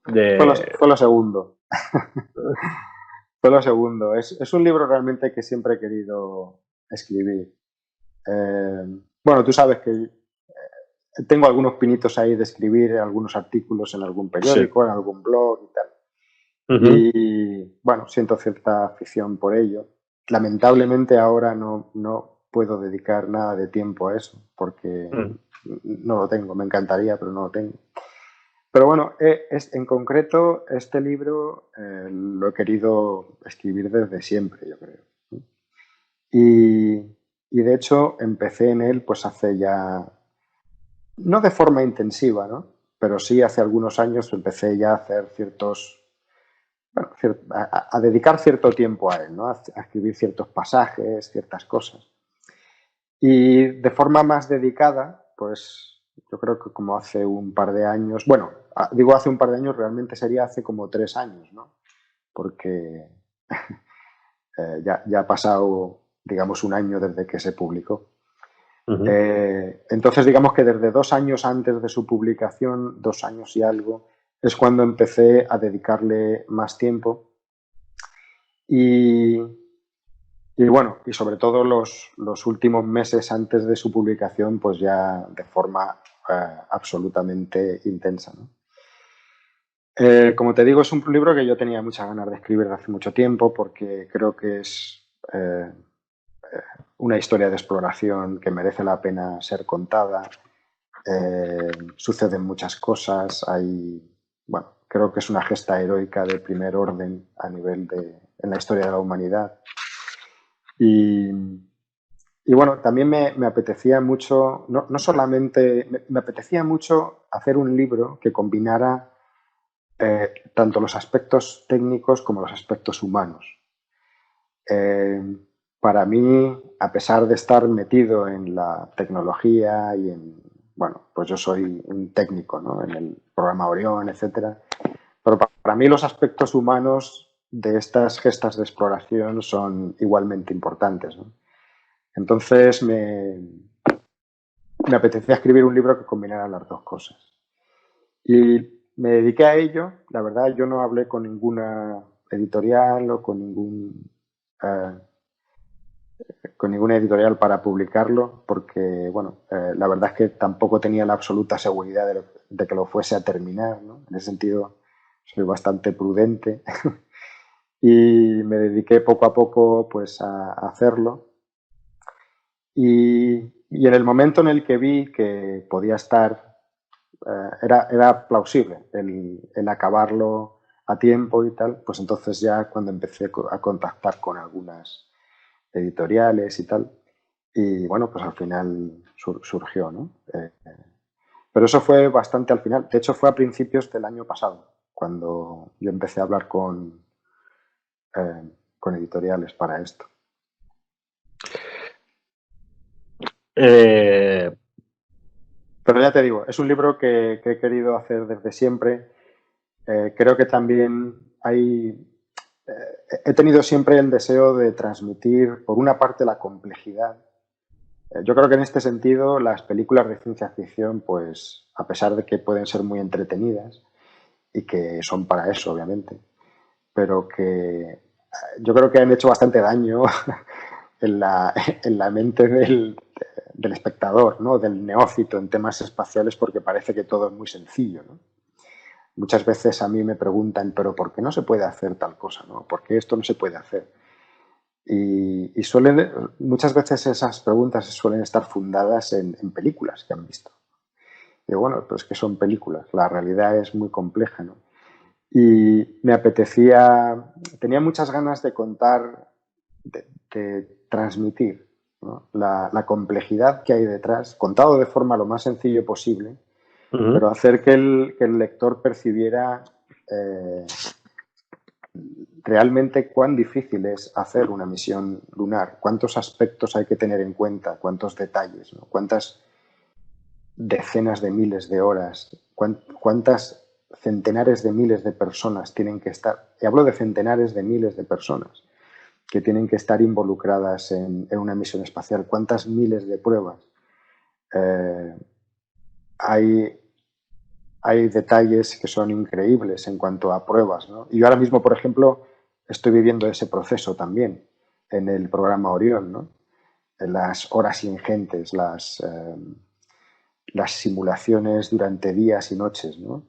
Fue lo segundo. Fue lo segundo. Es un libro realmente que siempre he querido escribir. Bueno, tú sabes que tengo algunos pinitos ahí de escribir algunos artículos en algún periódico, Sí. en algún blog y tal. Y bueno, siento cierta afición por ello. Lamentablemente ahora no puedo dedicar nada de tiempo a eso porque no lo tengo. Me encantaría, pero no lo tengo. Pero bueno, en concreto este libro lo he querido escribir desde siempre, yo creo. Y de hecho empecé en él pues hace ya, no de forma intensiva, ¿no? Pero sí hace algunos años empecé ya a hacer bueno, a dedicar cierto tiempo a él, ¿no? A escribir ciertos pasajes, ciertas cosas. Y de forma más dedicada, pues yo creo que como hace un par de años, bueno, digo hace un par de años, realmente sería hace como 3 años, ¿no? Porque ya ha pasado, digamos, un año desde que se publicó. Entonces, digamos que desde 2 años antes de su publicación, 2 años y algo, es cuando empecé a dedicarle más tiempo. Y bueno, y sobre todo los últimos meses antes de su publicación, pues ya de forma absolutamente intensa, ¿no? Como te digo, es un libro que yo tenía muchas ganas de escribir desde hace mucho tiempo porque creo que es una historia de exploración que merece la pena ser contada. Suceden muchas cosas. Bueno, creo que es una gesta heroica de primer orden a nivel en la historia de la humanidad. Y bueno, también me apetecía mucho, no solamente, me apetecía mucho hacer un libro que combinara tanto los aspectos técnicos como los aspectos humanos. Para mí, a pesar de estar metido en la tecnología y bueno, pues yo soy un técnico, ¿no? En el programa Orión, etcétera. Pero para mí los aspectos humanos de estas gestas de exploración son igualmente importantes, ¿no? Entonces me apetecía escribir un libro que combinara las dos cosas. Y me dediqué a ello. La verdad, yo no hablé con ninguna editorial o con ninguna editorial para publicarlo, porque, bueno, la verdad es que tampoco tenía la absoluta seguridad de que lo fuese a terminar, ¿no? En ese sentido, soy bastante prudente y me dediqué poco a poco pues a hacerlo. Y en el momento en el que vi que podía estar, era plausible el acabarlo a tiempo y tal, pues entonces ya cuando empecé a contactar con algunas editoriales y tal, y bueno, pues al final surgió, ¿no? Pero eso fue bastante al final. De hecho, fue a principios del año pasado, cuando yo empecé a hablar con editoriales para esto. Pero ya te digo, es un libro que he querido hacer desde siempre Creo que también he tenido siempre el deseo de transmitir, por una parte, la complejidad. Yo creo que en este sentido las películas de ciencia ficción, pues a pesar de que pueden ser muy entretenidas y que son para eso, obviamente, pero que yo creo que han hecho bastante daño en la mente del espectador, ¿no? Del neófito en temas espaciales, porque parece que todo es muy sencillo, ¿no? Muchas veces a mí me preguntan, pero ¿por qué no se puede hacer tal cosa? ¿No? ¿Por qué esto no se puede hacer? Y muchas veces esas preguntas suelen estar fundadas en películas que han visto. Y bueno, pues que son películas, la realidad es muy compleja, ¿no? Y me apetecía, tenía muchas ganas de contar, de transmitir, ¿no? La complejidad que hay detrás, contado de forma lo más sencillo posible, pero hacer que el lector percibiera realmente cuán difícil es hacer una misión lunar, cuántos aspectos hay que tener en cuenta, cuántos detalles, ¿no? Cuántas decenas de miles de horas, cuántas centenares de miles de personas tienen que estar, y hablo de centenares de miles de personas que tienen que estar involucradas en una misión espacial, cuántas miles de pruebas. Hay, hay detalles que son increíbles en cuanto a pruebas, ¿no? Y yo ahora mismo, por ejemplo, estoy viviendo ese proceso también en el programa Orión, ¿no? En las horas ingentes, las simulaciones durante días y noches, ¿no?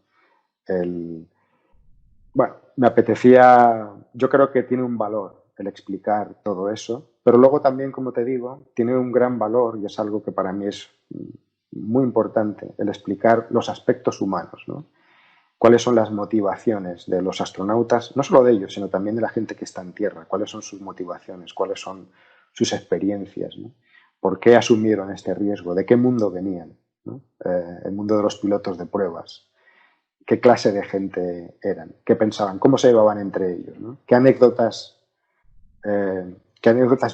Bueno, me apetecía, yo creo que tiene un valor el explicar todo eso, pero luego también, como te digo, tiene un gran valor, y es algo que para mí es muy importante, el explicar los aspectos humanos, ¿no? Cuáles son las motivaciones de los astronautas, no solo de ellos, sino también de la gente que está en tierra, cuáles son sus motivaciones, cuáles son sus experiencias, ¿no? ¿Por qué asumieron este riesgo? ¿De qué mundo venían? ¿No? El mundo de los pilotos de pruebas. ¿Qué clase de gente eran? ¿Qué pensaban? ¿Cómo se llevaban entre ellos? ¿No? ¿Qué anécdotas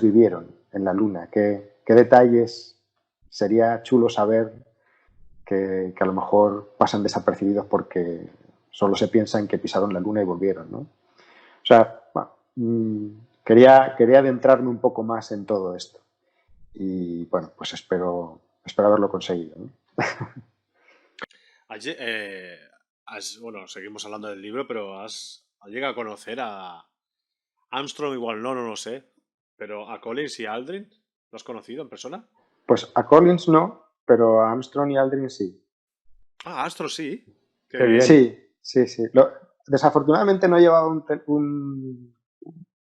vivieron en la Luna? ¿Qué detalles sería chulo saber que a lo mejor pasan desapercibidos porque solo se piensa en que pisaron la Luna y volvieron, ¿no? O sea, bueno, quería adentrarme un poco más en todo esto. Y bueno, pues espero haberlo conseguido, ¿no? Bueno, seguimos hablando del libro, pero ¿has llegado a conocer a Armstrong? Igual no lo sé, pero a Collins y a Aldrin, ¿lo has conocido en persona? Pues a Collins no, pero a Armstrong y Aldrin sí. Ah, Armstrong sí, qué Qué bien. bien. Sí. Desafortunadamente no llevaba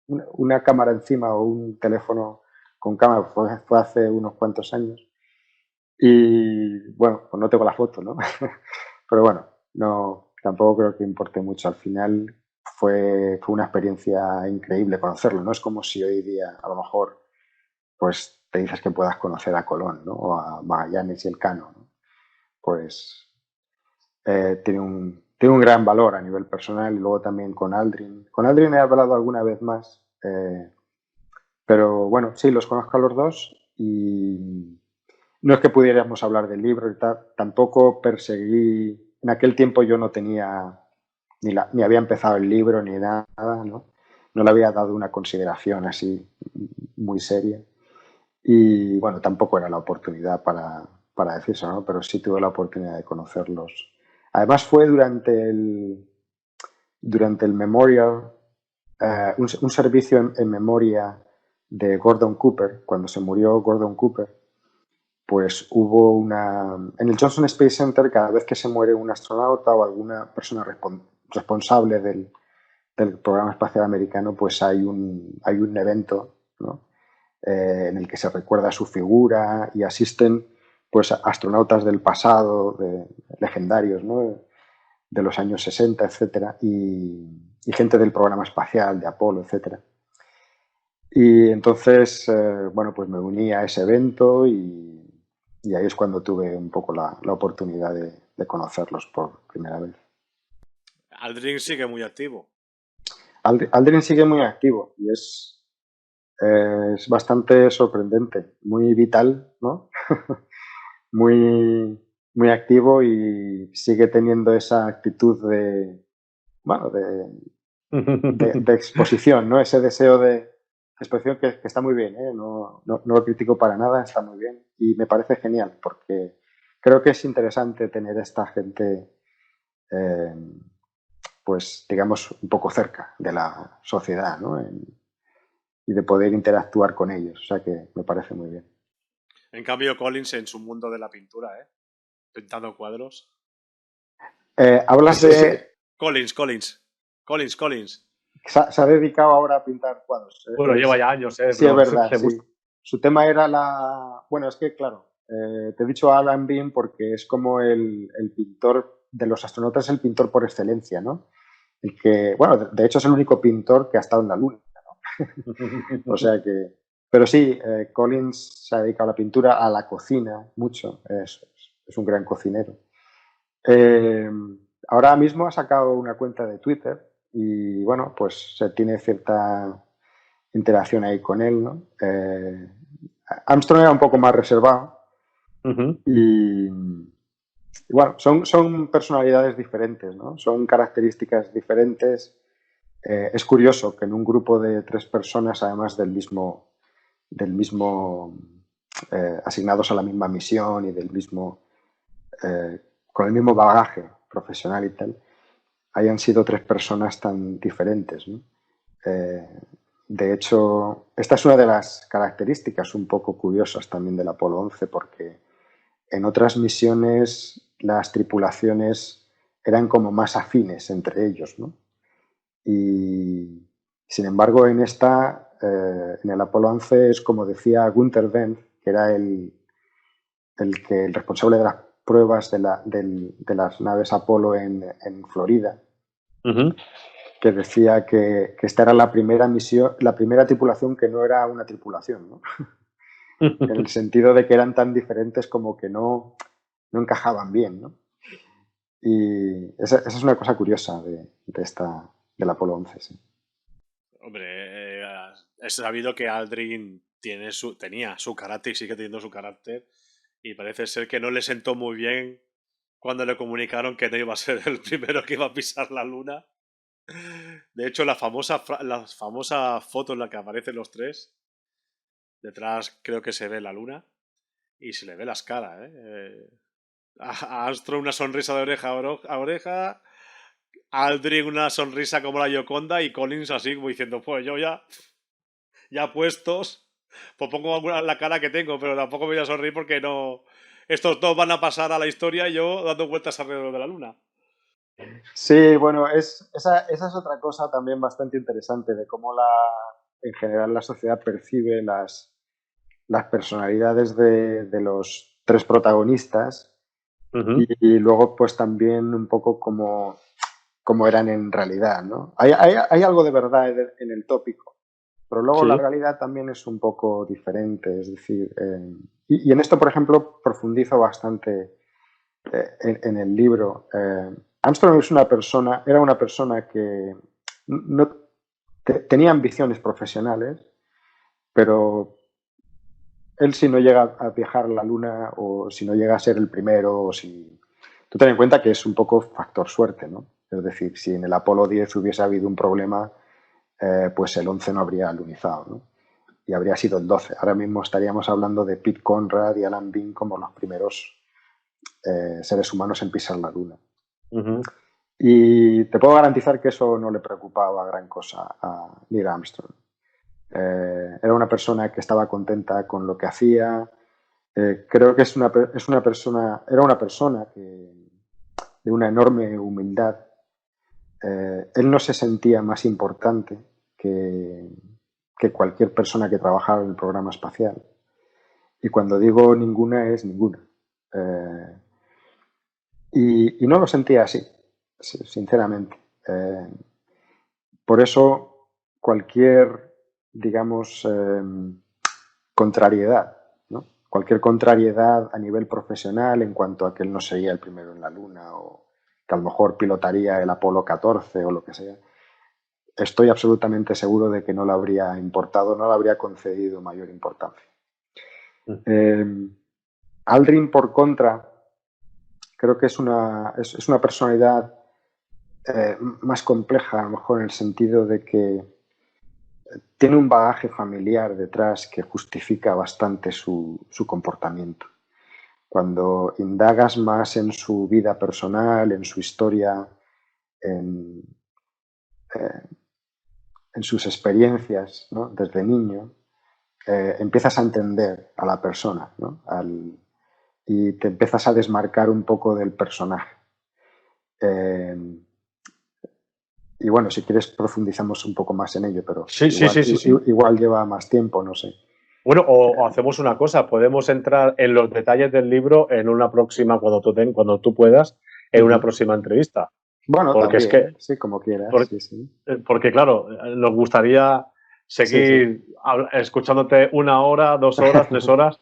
una cámara encima o un teléfono con cámara, fue hace unos cuantos años. Y bueno, pues no tengo la foto, ¿no? Pero bueno, no, tampoco creo que importe mucho. Al final fue una experiencia increíble conocerlo. No es como si hoy día a lo mejor pues te dices que puedas conocer a Colón, ¿no? O a Magallanes y Elcano, ¿no? Pues tiene un gran valor a nivel personal, y luego también con Aldrin. Con Aldrin he hablado alguna vez más, pero bueno, sí, los conozco a los dos y no es que pudiéramos hablar del libro y tal, tampoco perseguí, en aquel tiempo yo no tenía, ni había empezado el libro ni nada, ¿no? No le había dado una consideración así muy seria. Y bueno, tampoco era la oportunidad para decir eso, ¿no? Pero sí tuve la oportunidad de conocerlos. Además fue durante el memorial, un servicio en memoria de Gordon Cooper, cuando se murió Gordon Cooper, pues hubo en el Johnson Space Center, cada vez que se muere un astronauta o alguna persona responsable del programa espacial americano, pues hay un evento, ¿no? En el que se recuerda su figura y asisten pues astronautas del pasado, legendarios, ¿no? De los años 60, etcétera, y gente del programa espacial, de Apolo, etcétera. Y entonces, bueno, pues me uní a ese evento y ahí es cuando tuve un poco la oportunidad de conocerlos por primera vez. Aldrin sigue muy activo. Aldrin sigue muy activo y es bastante sorprendente, muy vital, ¿no? muy, muy activo y sigue teniendo esa actitud bueno, de exposición, ¿no? Ese deseo de exposición que está muy bien, ¿eh? No lo critico para nada, está muy bien y me parece genial porque creo que es interesante tener a esta gente, pues digamos, un poco cerca de la sociedad, ¿no? Y de poder interactuar con ellos, o sea que me parece muy bien. En cambio, Collins en su mundo de la pintura, pintando cuadros. Hablas de... Collins. Se ha dedicado ahora a pintar cuadros. Bueno, lleva ya años, Sí, es pero verdad, le sí. gusta. Su tema era la... Bueno, es que, claro, te he dicho Alan Bean porque es como el pintor de los astronautas, el pintor por excelencia, ¿no? El que, bueno, de hecho es el único pintor que ha estado en la Luna, ¿no? O sea que... Pero sí, Collins se ha dedicado a la pintura, a la cocina, mucho. Es un gran cocinero. Ahora mismo ha sacado una cuenta de Twitter y, bueno, pues se tiene cierta interacción ahí con él, ¿no? Armstrong era un poco más reservado y bueno, son personalidades diferentes, ¿no? Son características diferentes. Es curioso que en un grupo de 3 personas, además del mismo asignados a la misma misión y con el mismo bagaje profesional y tal, hayan sido 3 personas tan diferentes, ¿no? De hecho, esta es una de las características un poco curiosas también del Apolo 11, porque en otras misiones las tripulaciones eran como más afines entre ellos, ¿no? Y sin embargo, en en el Apolo 11, es como decía Gunther Wendt, que era el responsable de las pruebas de las naves Apolo en Florida, que decía que esta era la primera misión, la primera tripulación que no era una tripulación, ¿no? En el sentido de que eran tan diferentes como que no encajaban bien, ¿no? Y esa es una cosa curiosa del Apolo 11, sí. Hombre, es sabido que Aldrin tenía su carácter y sigue teniendo su carácter. Y parece ser que no le sentó muy bien cuando le comunicaron que no iba a ser el primero que iba a pisar la luna. De hecho, la famosa foto en la que aparecen los 3, detrás creo que se ve la luna y se le ve las caras. A Armstrong una sonrisa de oreja a oreja, a Aldrin una sonrisa como la Gioconda y Collins así como diciendo, pues yo ya puestos, pues pongo la cara que tengo, pero tampoco me voy a sonreír porque no... Estos dos van a pasar a la historia y yo dando vueltas alrededor de la luna. Sí, bueno, esa es otra cosa también bastante interesante de cómo en general la sociedad percibe las personalidades de los 3 protagonistas y luego pues también un poco como eran en realidad, ¿no? Hay algo de verdad en el tópico, pero luego la realidad también es un poco diferente, es decir, y en esto, por ejemplo, profundizo bastante en el libro. Armstrong era una persona que no tenía ambiciones profesionales, pero él, si no llega a viajar a la Luna o si no llega a ser el primero, o si... Tú ten en cuenta que es un poco factor suerte, ¿no? Es decir, si en el Apolo 10 hubiese habido un problema, pues el 11 no habría alunizado, ¿no? Y habría sido el 12. Ahora mismo estaríamos hablando de Pete Conrad y Alan Bean como los primeros seres humanos en pisar la Luna. Y te puedo garantizar que eso no le preocupaba gran cosa a Neil Armstrong. Era una persona que estaba contenta con lo que hacía. Creo que era una persona de una enorme humildad. Él no se sentía más importante que cualquier persona que trabajara en el programa espacial. Y cuando digo ninguna, es ninguna. Y no lo sentía así, sinceramente. Por eso cualquier, digamos, contrariedad, ¿no? Cualquier contrariedad a nivel profesional en cuanto a que él no sería el primero en la Luna o que a lo mejor pilotaría el Apolo 14 o lo que sea, estoy absolutamente seguro de que no le habría importado, no le habría concedido mayor importancia. Aldrin, por contra, creo que es una personalidad más compleja, a lo mejor en el sentido de que tiene un bagaje familiar detrás que justifica bastante su comportamiento. Cuando indagas más en su vida personal, en su historia, en, eh, en sus experiencias, ¿no? Desde niño, empiezas a entender a la persona, ¿no? Y te empiezas a desmarcar un poco del personaje. Eh, y bueno, si quieres profundizamos un poco más en ello, pero Sí, sí, sí, sí, sí. igual lleva más tiempo, no sé. Bueno, o hacemos una cosa, podemos entrar en los detalles del libro en una próxima, cuando tú puedas, en una próxima entrevista. Bueno, Porque también, es que, sí, como quieras. Sí. porque claro, nos gustaría seguir escuchándote 1 hora, 2 horas, 3 horas,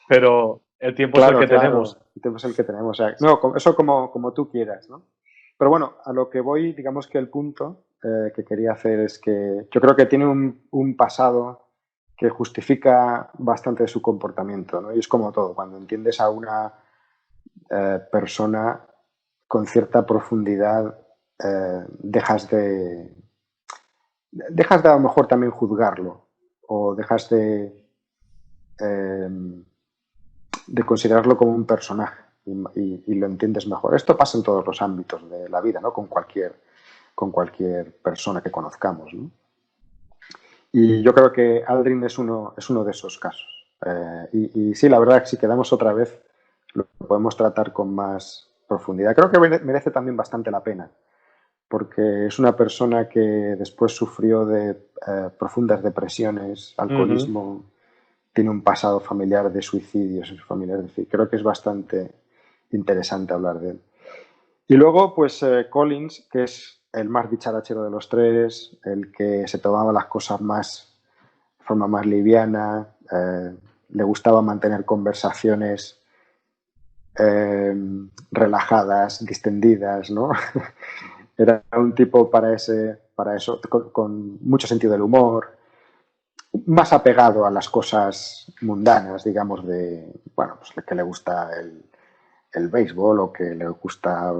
pero el tiempo es el que tenemos. El tiempo es el que tenemos. O sea, no, eso como tú quieras, ¿no? Pero bueno, a lo que voy, digamos que el punto que quería hacer es que yo creo que tiene un pasado que justifica bastante su comportamiento, ¿no? Y es como todo, cuando entiendes a una persona con cierta profundidad, dejas de a lo mejor también juzgarlo o dejas de considerarlo como un personaje y lo entiendes mejor. Esto pasa en todos los ámbitos de la vida, ¿no? Con cualquier persona que conozcamos, ¿no? Y yo creo que Aldrin es uno de esos casos. Y sí, la verdad, si quedamos otra vez, lo podemos tratar con más profundidad. Creo que merece también bastante la pena, porque es una persona que después sufrió de profundas depresiones, alcoholismo, tiene un pasado familiar de suicidios en su familia. Es decir, creo que es bastante interesante hablar de él. Y luego, pues Collins, que es el más dicharachero de los tres, el que se tomaba las cosas de forma más liviana, le gustaba mantener conversaciones relajadas, distendidas, ¿no? Era un tipo para eso, con mucho sentido del humor, más apegado a las cosas mundanas, digamos, bueno, pues que le gusta el béisbol o que le gusta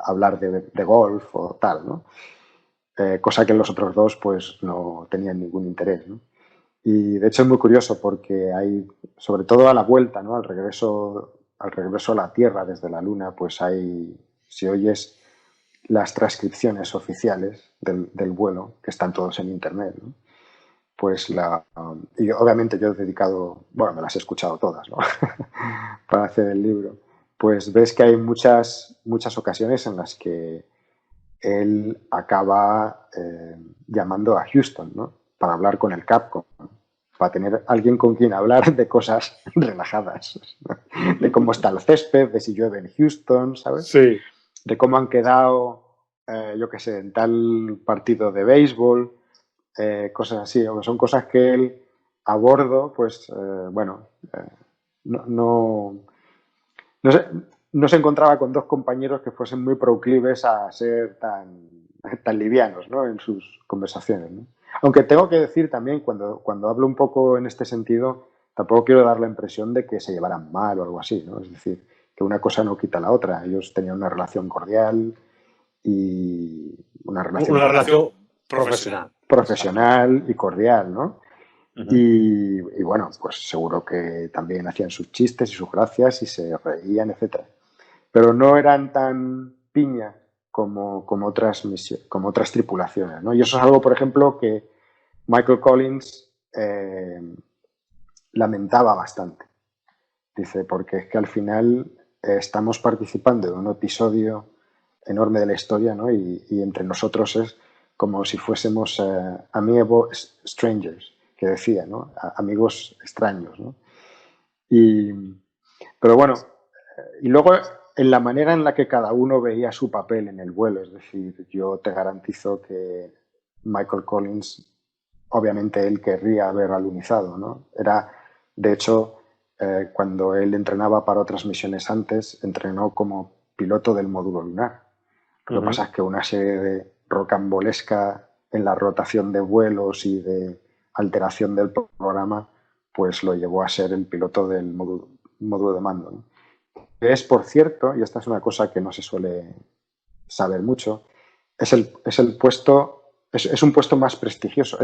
hablar de golf o tal, ¿no? Cosa que los otros dos pues no tenían ningún interés, ¿no? Y de hecho es muy curioso porque hay, sobre todo a la vuelta, ¿no? Al regreso a la Tierra desde la Luna, pues si oyes las transcripciones oficiales del vuelo, que están todos en internet, ¿no? Pues y obviamente yo he dedicado, bueno, me las he escuchado todas, ¿no? Para hacer el libro. Pues ves que hay muchas ocasiones en las que él acaba llamando a Houston, ¿no? Para hablar con el Capcom, para tener alguien con quien hablar de cosas relajadas, ¿no? De cómo está el césped, de si llueve en Houston, ¿sabes? Sí. De cómo han quedado, yo qué sé, en tal partido de béisbol, cosas así. Son cosas que él a bordo, pues, bueno, no se encontraba con dos compañeros que fuesen muy proclives a ser tan livianos, ¿no? En sus conversaciones, ¿no? Aunque tengo que decir también, cuando hablo un poco en este sentido, tampoco quiero dar la impresión de que se llevaran mal o algo así, ¿no? Es decir, que una cosa no quita la otra. Ellos tenían una relación cordial y una relación profesional y cordial, ¿no? Y bueno, pues seguro que también hacían sus chistes y sus gracias y se reían, etcétera. Pero no eran tan piña como otras tripulaciones, ¿no? Y eso es algo, por ejemplo, que Michael Collins lamentaba bastante. Dice, porque es que al final estamos participando en un episodio enorme de la historia, ¿no? Y entre nosotros es como si fuésemos amiable strangers, que decía, ¿no? Amigos extraños, ¿no? Pero bueno, y luego en la manera en la que cada uno veía su papel en el vuelo, es decir, yo te garantizo que Michael Collins, obviamente él querría haber alunizado, ¿no? De hecho, cuando él entrenaba para otras misiones antes, entrenó como piloto del módulo lunar. Lo que pasa es que una serie de rocambolesca en la rotación de vuelos y de alteración del programa, pues lo llevó a ser el piloto del módulo de mando, ¿no? Es, por cierto, y esta es una cosa que no se suele saber mucho, es el puesto, es un puesto más prestigioso.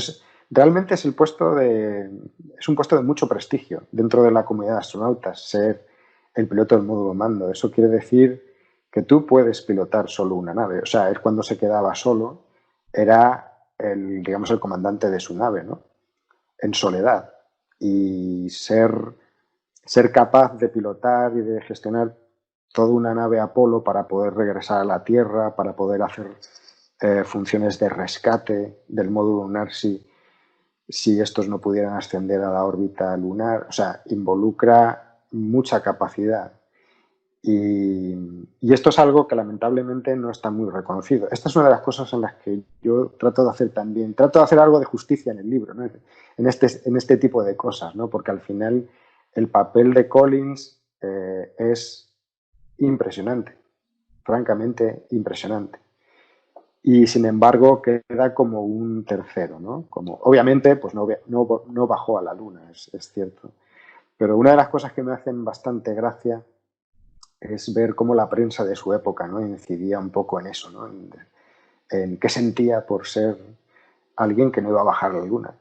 Realmente es es un puesto de mucho prestigio dentro de la comunidad de astronautas, ser el piloto del módulo mando. Eso quiere decir que tú puedes pilotar solo una nave. O sea, él cuando se quedaba solo era digamos, el comandante de su nave, ¿no? En soledad. Y ser capaz de pilotar y de gestionar toda una nave Apolo para poder regresar a la Tierra, para poder hacer funciones de rescate del módulo lunar si estos no pudieran ascender a la órbita lunar. O sea, involucra mucha capacidad. Y esto es algo que lamentablemente no está muy reconocido. Esta es una de las cosas en las que yo trato de hacer también, trato de hacer algo de justicia en el libro, ¿no? En este tipo de cosas, ¿no? Porque al final el papel de Collins es impresionante, francamente impresionante. Y sin embargo queda como un tercero, ¿no? Como, obviamente pues no bajó a la luna, es cierto. Pero una de las cosas que me hacen bastante gracia es ver cómo la prensa de su época, ¿no? Incidía un poco en eso, ¿no? En qué sentía por ser alguien que no iba a bajar a la luna.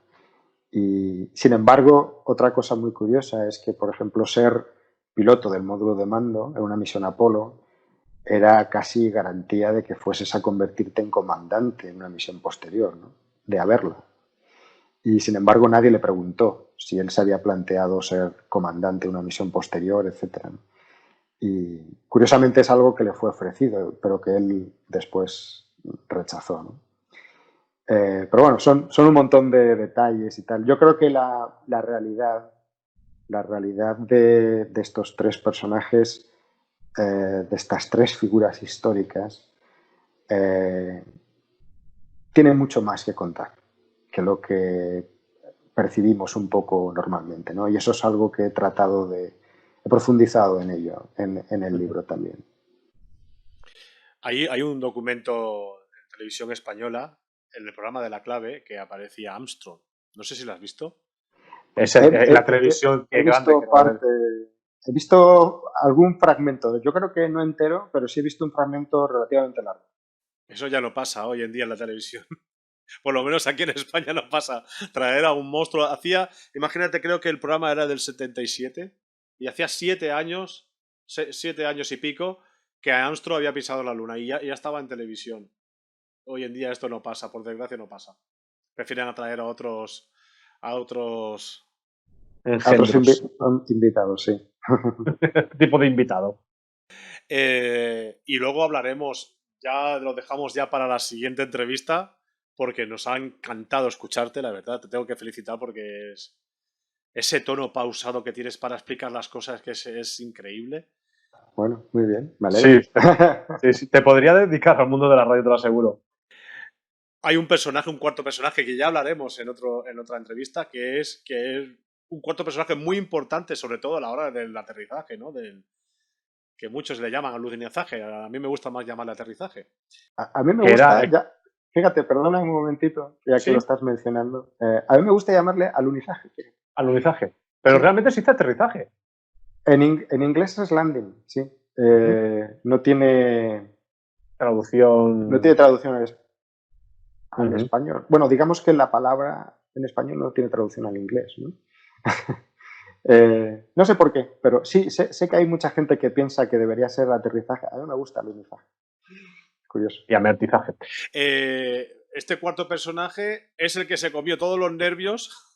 Y sin embargo, otra cosa muy curiosa es que, por ejemplo, ser piloto del módulo de mando en una misión Apolo era casi garantía de que fueses a convertirte en comandante en una misión posterior, ¿no? De haberla. Y sin embargo, nadie le preguntó si él se había planteado ser comandante en una misión posterior, etcétera, ¿no? Y curiosamente es algo que le fue ofrecido, pero que él después rechazó, ¿no? Pero bueno, son un montón de detalles y tal. Yo creo que la realidad de estos tres personajes, de estas tres figuras históricas, tiene mucho más que contar que lo que percibimos un poco normalmente, ¿no? Y eso es algo que he profundizado en ello, en el libro también. Hay un documento en televisión española, en el programa de La Clave, que aparecía Armstrong. No sé si lo has visto. La televisión he grande visto que va a haber. he visto algún fragmento, yo creo que no entero, pero sí he visto un fragmento relativamente largo. Eso ya no pasa hoy en día en la televisión. Por lo menos aquí en España no pasa. Traer a un monstruo. Imagínate, creo que el programa era del 77 y hacía 7 años, 7 años y pico, que Armstrong había pisado la luna y ya estaba en televisión. Hoy en día esto no pasa, por desgracia no pasa. Prefieren atraer a otros Invitados, sí. tipo de invitado. Y luego hablaremos, ya lo dejamos ya para la siguiente entrevista, porque nos ha encantado escucharte, la verdad. Te tengo que felicitar porque ese tono pausado que tienes para explicar las cosas que es increíble. Bueno, muy bien, me alegro. Sí, te podría dedicar al mundo de la radio, te lo aseguro. Hay un cuarto personaje, que ya hablaremos en otra entrevista, que es un cuarto personaje muy importante, sobre todo a la hora del aterrizaje, ¿no? Que muchos le llaman alunizaje. A mí me gusta más llamarle aterrizaje. A mí me gusta, fíjate, perdona un momentito, ya que lo estás mencionando. A mí me gusta llamarle alunizaje. Alunizaje. Pero realmente sí dice aterrizaje. En inglés es landing, sí. No tiene traducción. No tiene traducción al español. Bueno, digamos que la palabra en español no tiene traducción al inglés, ¿no? No sé por qué, pero sí, sé que hay mucha gente que piensa que debería ser aterrizaje. A mí me gusta alunizaje. Curioso. Y aterrizaje. Este cuarto personaje es el que se comió todos los nervios,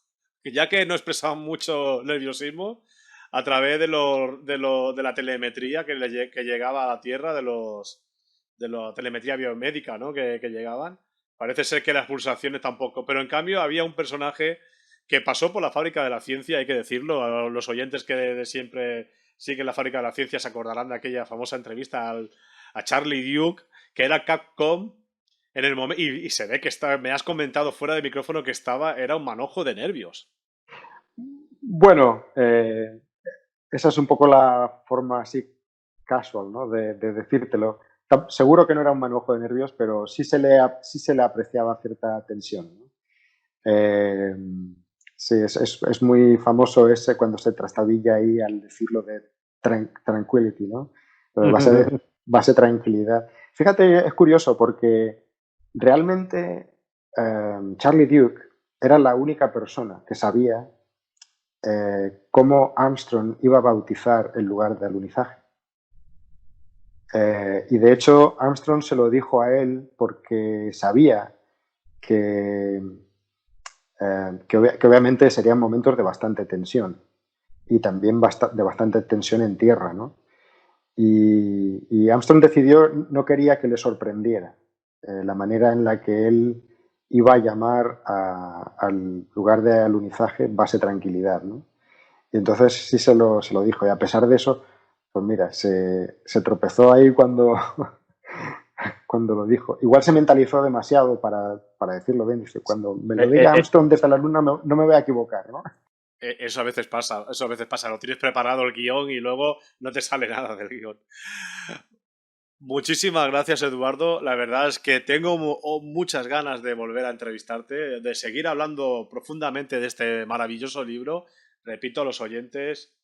ya que no expresaba mucho nerviosismo, a través de la telemetría que llegaba a la Tierra, de la telemetría biomédica, ¿no? que llegaban. Parece ser que las pulsaciones tampoco, pero en cambio había un personaje que pasó por la fábrica de la ciencia, hay que decirlo. A los oyentes que de siempre siguen la fábrica de la ciencia se acordarán de aquella famosa entrevista a Charlie Duke, que era Capcom en el momento, y se ve que me has comentado fuera de micrófono que era un manojo de nervios. Bueno, esa es un poco la forma así casual, ¿no? de decírtelo. Seguro que no era un manojo de nervios, pero sí se le apreciaba cierta tensión, ¿no? Sí, es muy famoso ese cuando se trastabilla ahí al decirlo de tranquility, ¿no? Base tranquilidad. Fíjate, es curioso porque realmente Charlie Duke era la única persona que sabía cómo Armstrong iba a bautizar el lugar de alunizaje. Y de hecho Armstrong se lo dijo a él porque sabía que obviamente serían momentos de bastante tensión y también de bastante tensión en tierra, ¿no? Y Armstrong decidió, no quería que le sorprendiera la manera en la que él iba a llamar al lugar de alunizaje Base Tranquilidad, ¿no? Y entonces sí se lo dijo, y a pesar de eso, pues mira, se tropezó ahí cuando lo dijo. Igual se mentalizó demasiado para decirlo bien. Dice, cuando me lo diga Armstrong desde la luna no me voy a equivocar, ¿no? Eso a veces pasa, lo tienes preparado el guión y luego no te sale nada del guión. Muchísimas gracias, Eduardo. La verdad es que tengo muchas ganas de volver a entrevistarte, de seguir hablando profundamente de este maravilloso libro. Repito a los oyentes,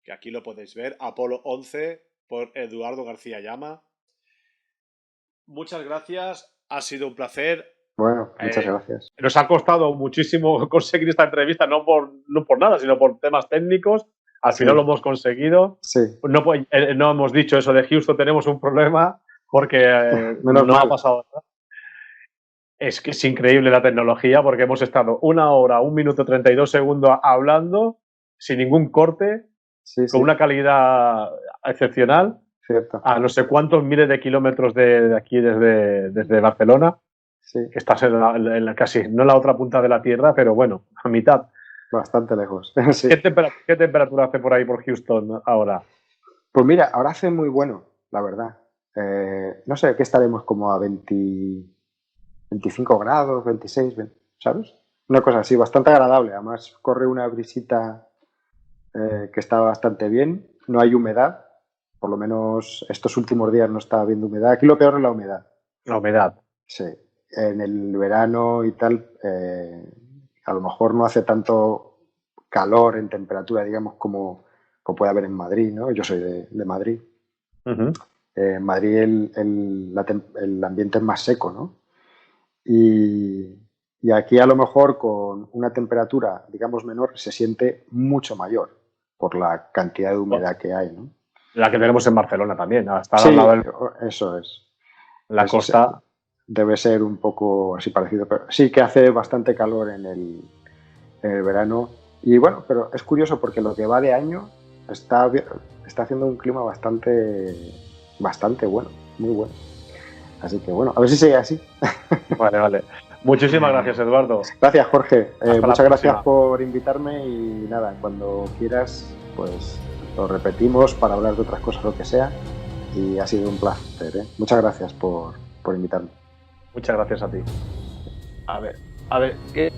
que aquí lo podéis ver, Apolo 11 por Eduardo García Llama. Muchas gracias, ha sido un placer. Bueno, muchas gracias. Nos ha costado muchísimo conseguir esta entrevista, no por nada, sino por temas técnicos. Al final lo hemos conseguido. Sí. No hemos dicho eso de Houston, tenemos un problema porque no ha pasado nada. Es que es increíble la tecnología porque hemos estado 1 hora, 1 minuto 32 segundos hablando sin ningún corte, con una calidad excepcional. Cierto. A no sé cuántos miles de kilómetros de aquí desde Barcelona. Sí. Que estás en la casi, no en la otra punta de la Tierra, pero bueno, a mitad. Bastante lejos. Sí. ¿Qué temperatura hace por ahí por Houston ahora? Pues mira, ahora hace muy bueno, la verdad. No sé, ¿qué estaremos como a 25 grados, 26, ¿sabes? Una cosa así, bastante agradable. Además, corre una brisita que está bastante bien. No hay humedad. Por lo menos estos últimos días no está habiendo humedad. Aquí lo peor es la humedad. La humedad. Sí. En el verano y tal, a lo mejor no hace tanto calor en temperatura, digamos, como puede haber en Madrid, ¿no? Yo soy de Madrid. Uh-huh. En Madrid el ambiente es más seco, ¿no? Y aquí a lo mejor con una temperatura, digamos, menor, se siente mucho mayor por la cantidad de humedad que hay, ¿no? La que tenemos en Barcelona también. Hasta sí, eso es. La costa... Debe ser un poco así parecido, pero sí que hace bastante calor en el verano. Y bueno, pero es curioso porque lo que va de año está haciendo un clima bastante bueno, muy bueno. Así que bueno, a ver si sigue así. Vale. Muchísimas gracias, Eduardo. Gracias, Jorge. Muchas gracias por invitarme y nada, cuando quieras, pues lo repetimos para hablar de otras cosas, lo que sea. Y ha sido un placer, ¿eh? Muchas gracias por invitarme. Muchas gracias a ti. A ver, ¿qué?